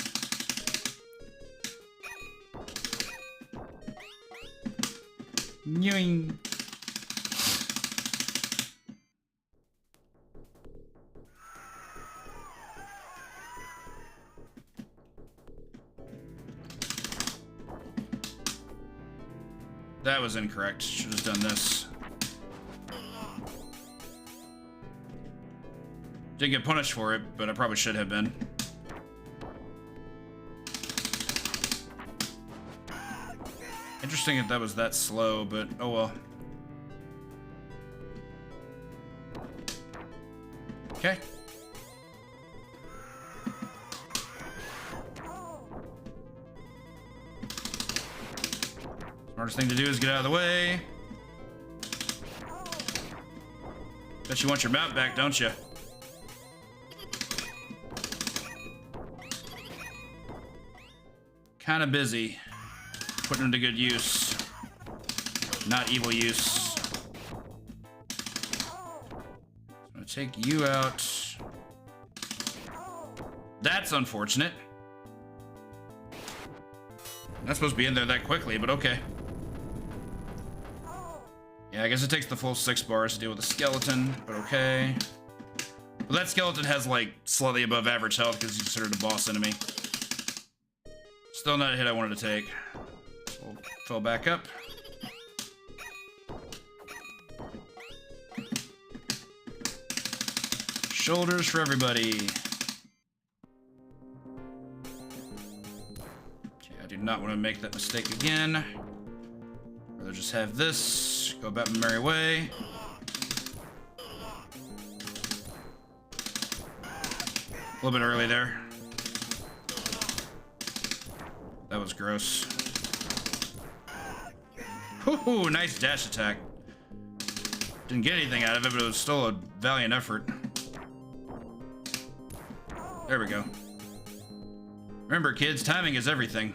Newing. That was incorrect. Should have done this. Didn't get punished for it, but I probably should have been. Interesting that that was that slow, but oh well. Okay. Smartest thing to do is get out of the way. Bet you want your mount back, don't you? Kind of busy. Putting them to good use. Not evil use. I'm gonna take you out. That's unfortunate. Not supposed to be in there that quickly, but okay. Yeah, I guess it takes the full 6 bars to deal with the skeleton, but okay. Well, that skeleton has like slightly above average health because he's considered a boss enemy. Still not a hit I wanted to take. So we'll fill back up. Shoulders for everybody. not want to make that mistake again. Rather just have this, go about my merry way. A little bit early there. That was gross. Ooh, nice dash attack. Didn't get anything out of it, but it was still a valiant effort. There we go. Remember, kids, timing is everything.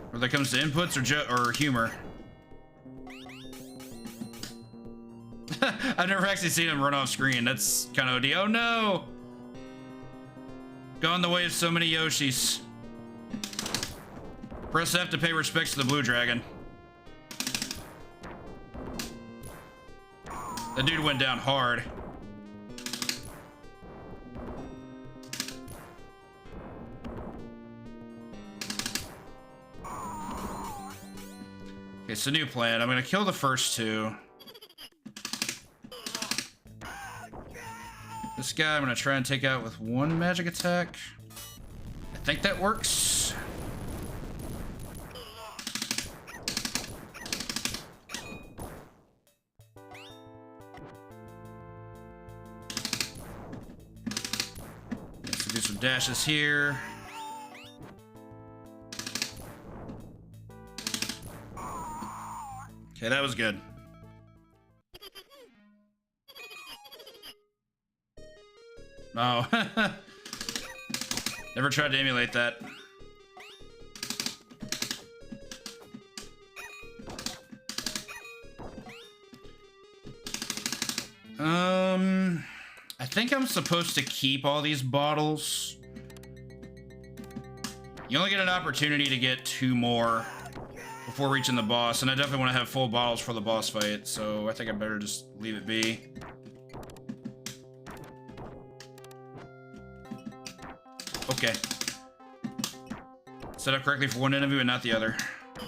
Whether it comes to inputs or humor. I've never actually seen him run off screen. That's kind of OD. Oh no! Gone the way of so many Yoshis. Press F to pay respects to the blue dragon. That dude went down hard. Okay, so new plan. I'm gonna kill the first two. This guy I'm gonna try and take out with one magic attack. I think that works. Let's do some dashes here. Okay, that was good. Oh. Never tried to emulate that. I think I'm supposed to keep all these bottles. You only get an opportunity to get 2 more before reaching the boss, and I definitely want to have full bottles for the boss fight, so I think I better just leave it be. Okay. Set up correctly for one enemy and not the other. Okay.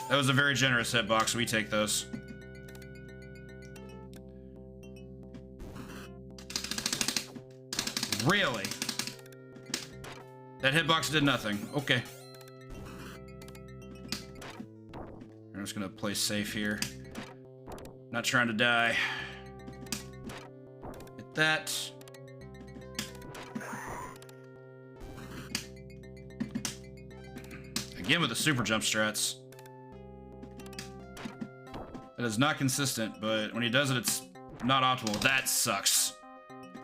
That was a very generous hitbox, so we take those. Really? That hitbox did nothing. Okay. I'm just gonna play safe here. Not trying to die. Hit that. Again with the super jump strats. That is not consistent, but when he does it, it's not optimal. That sucks.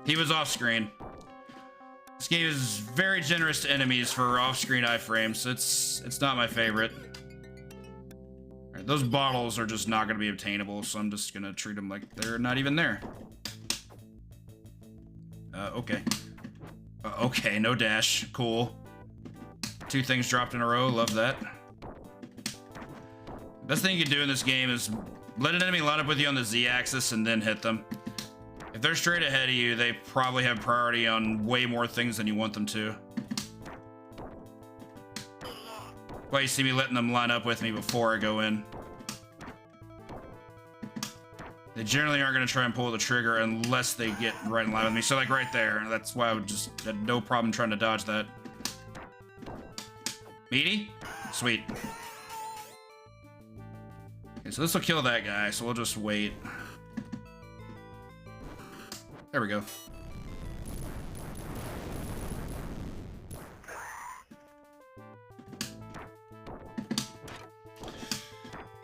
He was off screen. This game is very generous to enemies for off-screen iframes. It's not my favorite. All right, those bottles are just not going to be obtainable, so I'm just going to treat them like they're not even there. Okay. Okay, no dash. Cool. 2 things dropped in a row. Love that. Best thing you can do in this game is let an enemy line up with you on the Z-axis and then hit them. If they're straight ahead of you, they probably have priority on way more things than you want them to. Why you see me letting them line up with me before I go in. They generally aren't going to try and pull the trigger unless they get right in line with me. So like right there, that's why I would just had no problem trying to dodge that. Meaty? Sweet. Okay, so this will kill that guy, so we'll just wait. There we go.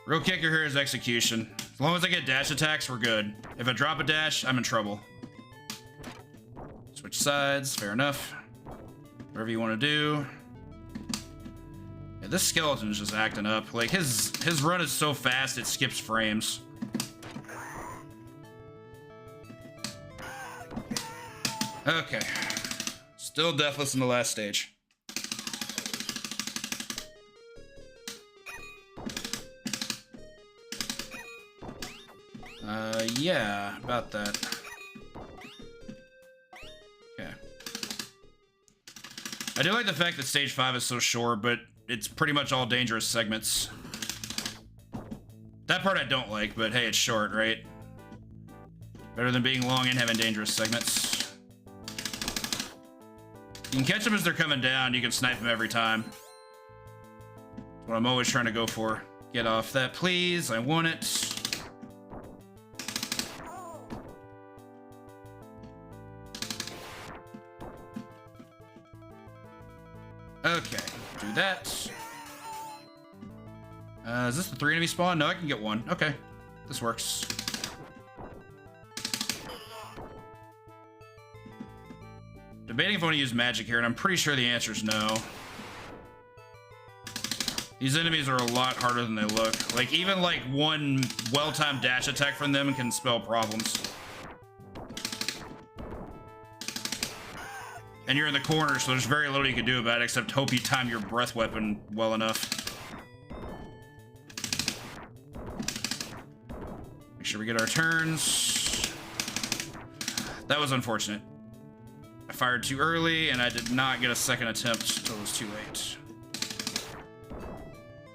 Real kicker here is execution. As long as I get dash attacks, we're good. If I drop a dash, I'm in trouble. Switch sides, fair enough. Whatever you want to do. Yeah, this skeleton is just acting up. Like, his run is so fast, it skips frames. Okay. Still deathless in the last stage. Yeah, about that. Okay. I do like the fact that stage 5 is so short, but it's pretty much all dangerous segments. That part I don't like, but hey, it's short, right? Better than being long and having dangerous segments. You can catch them as they're coming down. You can snipe them every time. That's what I'm always trying to go for. Get off that, please. I want it. Okay, do that. Is this the 3 enemy spawn? No, I can get 1. Okay, this works. Debating if I want to use magic here, and I'm pretty sure the answer is no. These enemies are a lot harder than they look. Like, even like one well-timed dash attack from them can spell problems. And you're in the corner, so there's very little you can do about it except hope you time your breath weapon well enough. Make sure we get our turns. That was unfortunate. I fired too early, and I did not get a second attempt until it was too late.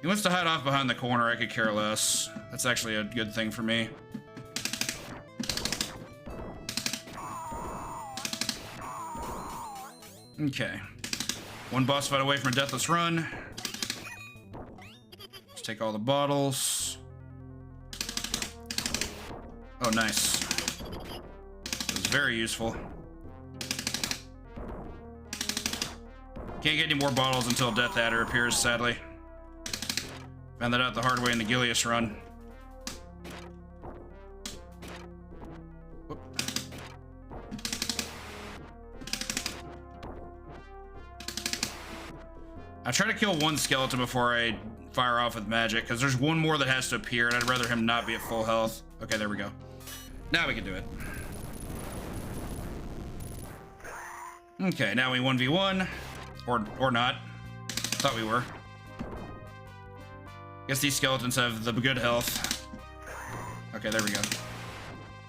He wants to hide off behind the corner. I could care less. That's actually a good thing for me. Okay. One boss fight away from a deathless run. Let's take all the bottles. Oh, nice. It was very useful. Can't get any more bottles until Death Adder appears, sadly. Found that out the hard way in the Gilius run. Whoop. I try to kill one skeleton before I fire off with magic, because there's one more that has to appear, and I'd rather him not be at full health. Okay, there we go. Now we can do it. Okay, now we 1v1. Or not. Thought we were. Guess these skeletons have the good health. Okay, there we go.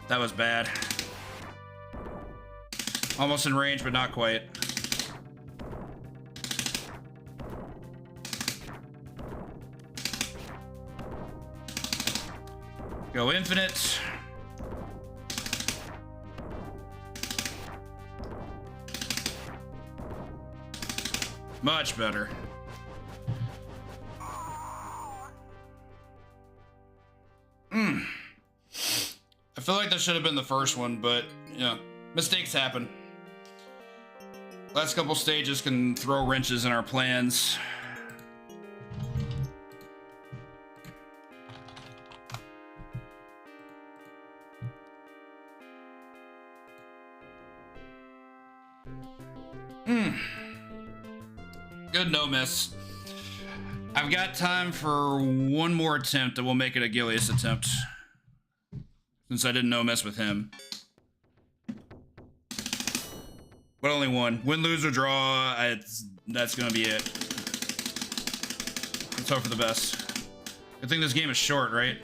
That was bad. Almost in range, but not quite. Go infinite. Much better. I feel like that should have been the first one, but, yeah, mistakes happen. Last couple stages can throw wrenches in our plans. Good no miss. I've got time for one more attempt, and we'll make it a Gilius attempt. Since I didn't no miss with him. But only one. Win, lose, or draw, that's gonna be it. Let's hope for the best. Good thing this game is short, right?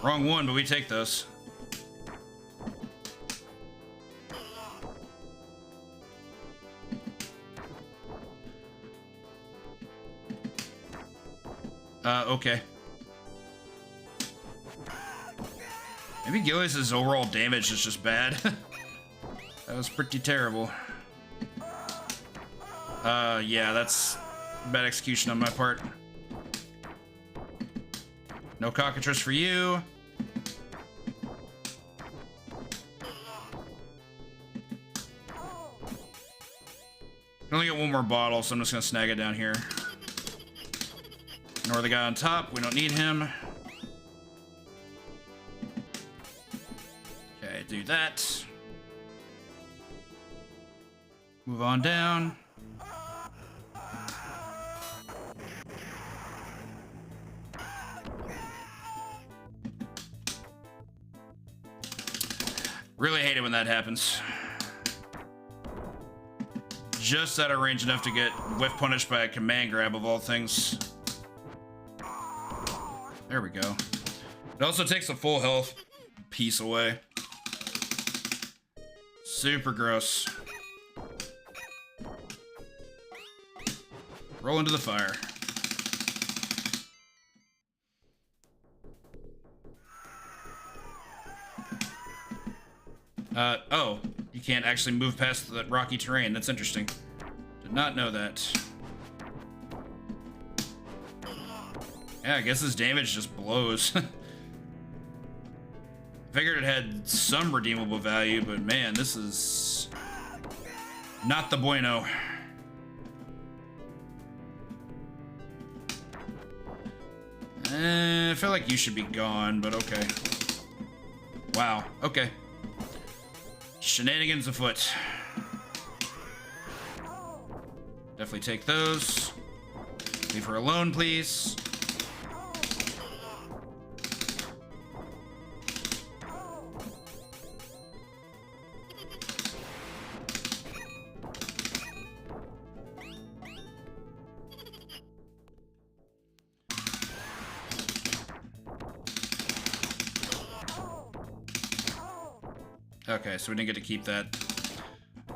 Wrong one, but we take those. Okay. Maybe Gilius' overall damage is just bad. That was pretty terrible. Yeah, that's bad execution on my part. No cockatrice for you. I only get one more bottle, so I'm just gonna snag it down here. Ignore the guy on top. We don't need him. Okay, do that. Move on down. Really hate it when that happens. Just out of range enough to get whiff punished by a command grab of all things. There we go. It also takes a full health piece away. Super gross. Roll into the fire. Oh, you can't actually move past the rocky terrain. That's interesting. Did not know that. Yeah, I guess this damage just blows. Figured it had some redeemable value, but man, this is not the bueno. I feel like you should be gone, but okay. Wow, okay. Shenanigans afoot. Definitely take those. Leave her alone, please. Okay, so we didn't get to keep that.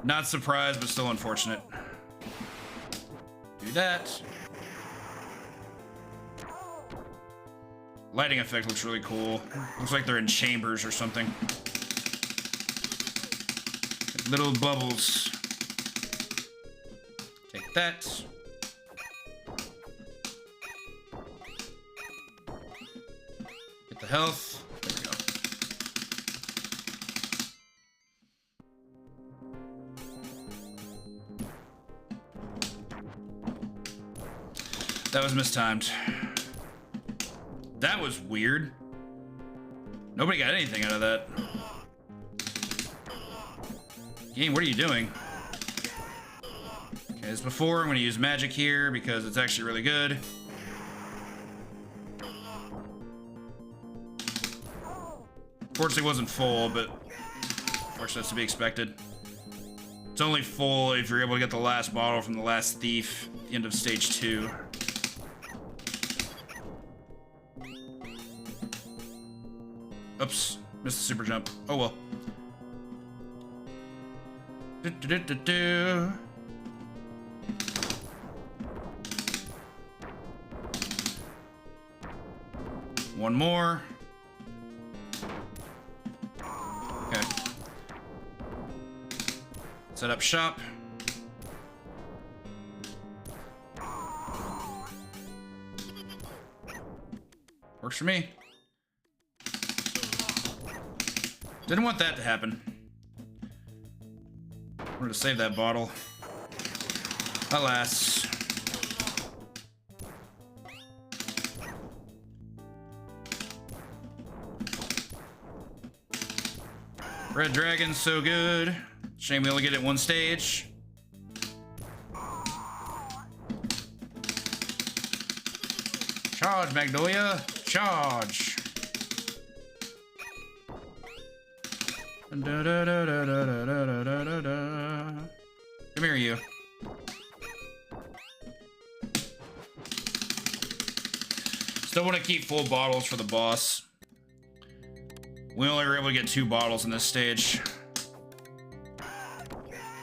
Not surprised, but still unfortunate. Do that. Lighting effect looks really cool. Looks like they're in chambers or something. Little bubbles. Take that. Get the health. There we go. That was mistimed. That was weird. Nobody got anything out of that. Game, what are you doing? Okay, as before, I'm gonna use magic here because it's actually really good. Fortunately, it wasn't full, but fortunately, that's to be expected. It's only full if you're able to get the last bottle from the last thief at the end of stage 2. Oops, missed the super jump. Oh well. One more. Okay. Set up shop. Works for me. Didn't want that to happen. We're gonna save that bottle. Alas. Red Dragon's so good. Shame we only get it one stage. Charge, Magnolia. Charge. Come here, you. Still want to keep full bottles for the boss. We only were able to get 2 bottles in this stage,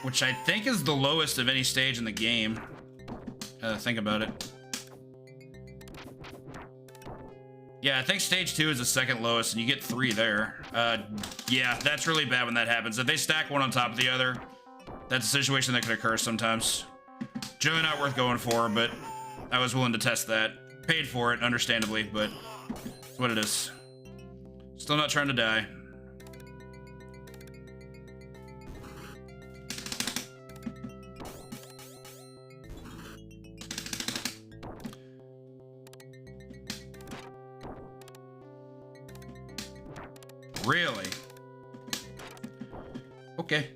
which I think is the lowest of any stage in the game. Think about it. Yeah, I think stage 2 is the second lowest, and you get 3 there. Yeah, that's really bad when that happens. If they stack one on top of the other, that's a situation that could occur sometimes. Generally not worth going for, but I was willing to test that. Paid for it, understandably, but it's what it is. Still not trying to die. Really? Okay.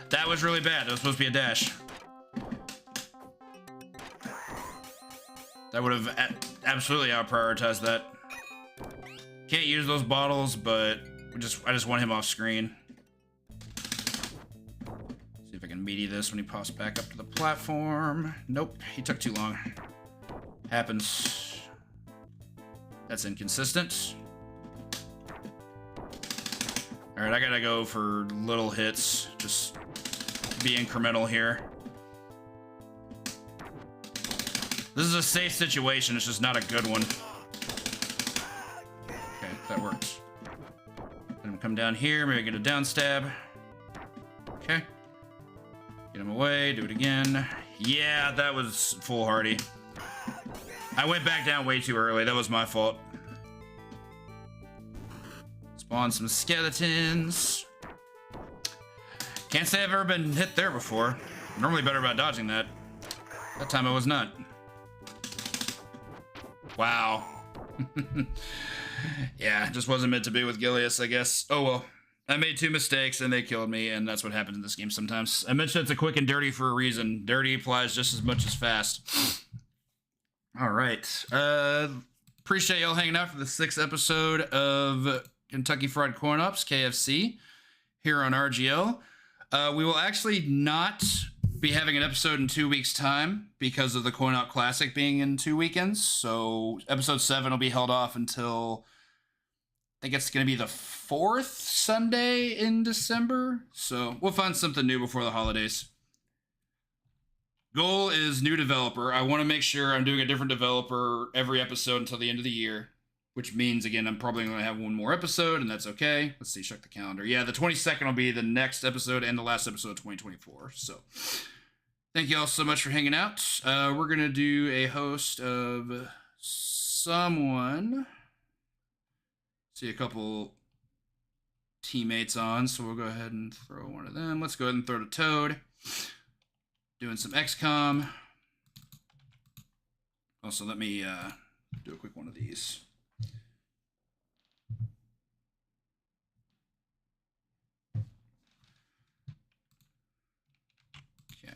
That was really bad. That was supposed to be a dash. That would have absolutely out-prioritized that. Can't use those bottles, but I just want him off screen. See if I can meaty this when he pops back up to the platform. Nope, he took too long. Happens. That's inconsistent. Alright, I gotta go for little hits. Just be incremental here. This is a safe situation, it's just not a good one. That works. Let him come down here. Maybe get a down stab. Okay. Get him away. Do it again. Yeah, that was foolhardy. I went back down way too early. That was my fault. Spawn some skeletons. Can't say I've ever been hit there before. Normally better about dodging that. That time I was not. Wow. Yeah, just wasn't meant to be with Gilius, I guess. Oh well. I made 2 mistakes and they killed me, and that's what happens in this game sometimes. I mentioned it's a quick and dirty for a reason. Dirty applies just as much as fast. All right. Appreciate y'all hanging out for the 6th episode of Kentucky Fried Corn Ups, KFC, here on RGL. We will actually not be having an episode in 2 weeks' time because of the Coin Op Classic being in 2 weekends. So episode 7 will be held off until, I think it's going to be the 4th Sunday in December. So we'll find something new before the holidays. Goal is new developer. I want to make sure I'm doing a different developer every episode until the end of the year, which means, again, I'm probably going to have 1 more episode, and that's okay. Let's see, check the calendar. Yeah, the 22nd will be the next episode and the last episode of 2024. So thank you all so much for hanging out. We're going to do a host of someone. See a couple teammates on, so we'll go ahead and throw one of them. Let's go ahead and throw to Toad. Doing some XCOM. Also, let me do a quick one of these. Okay.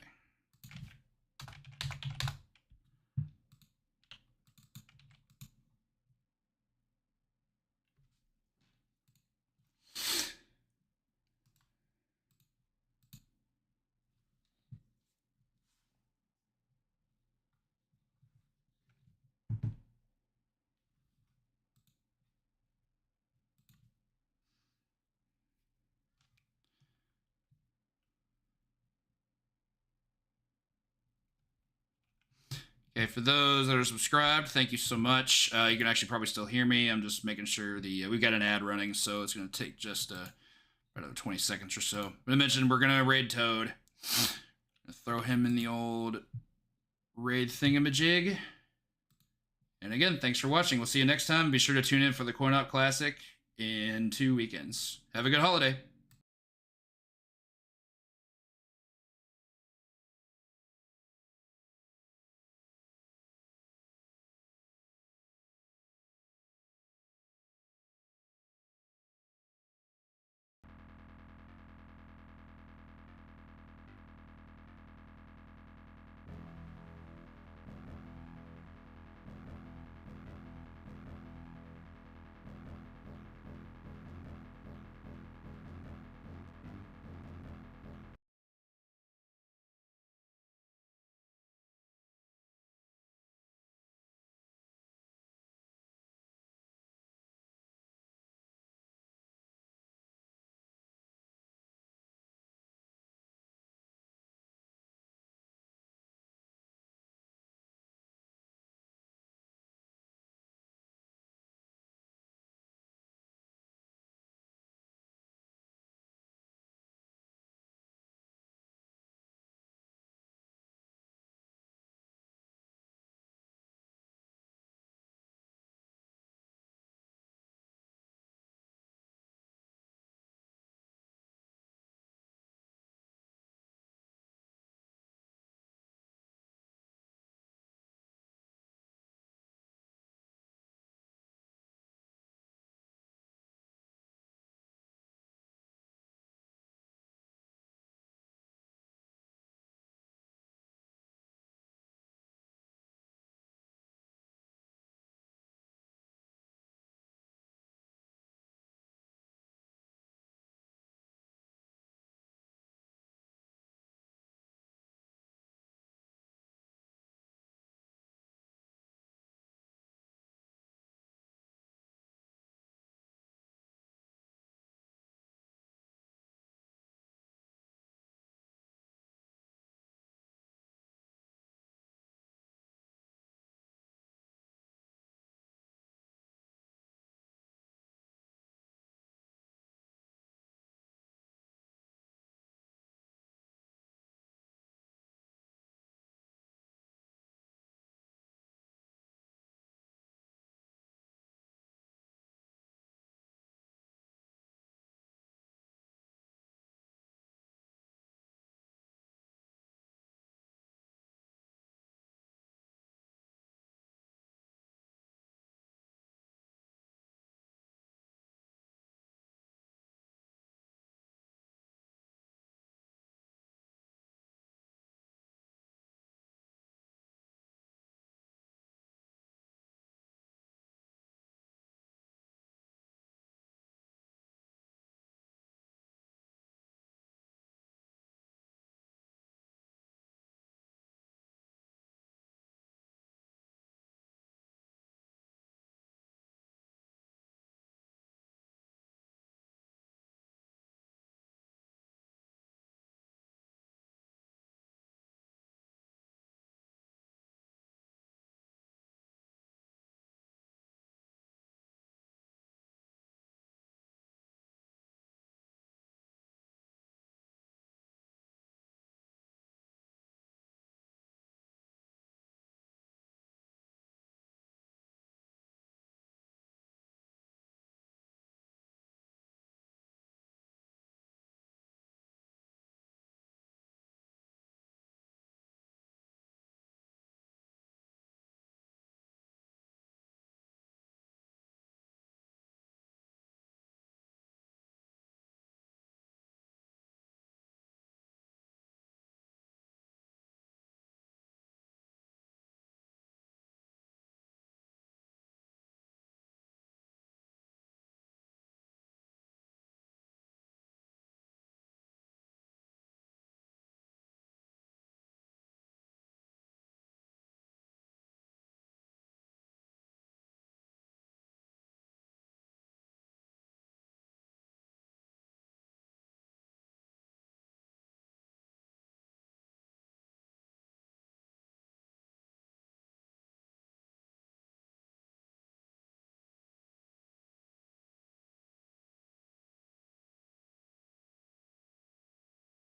Okay, for those that are subscribed, thank you so much. You can actually probably still hear me. I'm just making sure we've got an ad running, so it's going to take just about 20 seconds or so. But I mentioned we're going to raid Toad. Throw him in the old raid thingamajig. And again, thanks for watching. We'll see you next time. Be sure to tune in for the Coin Op Classic in 2 weekends. Have a good holiday.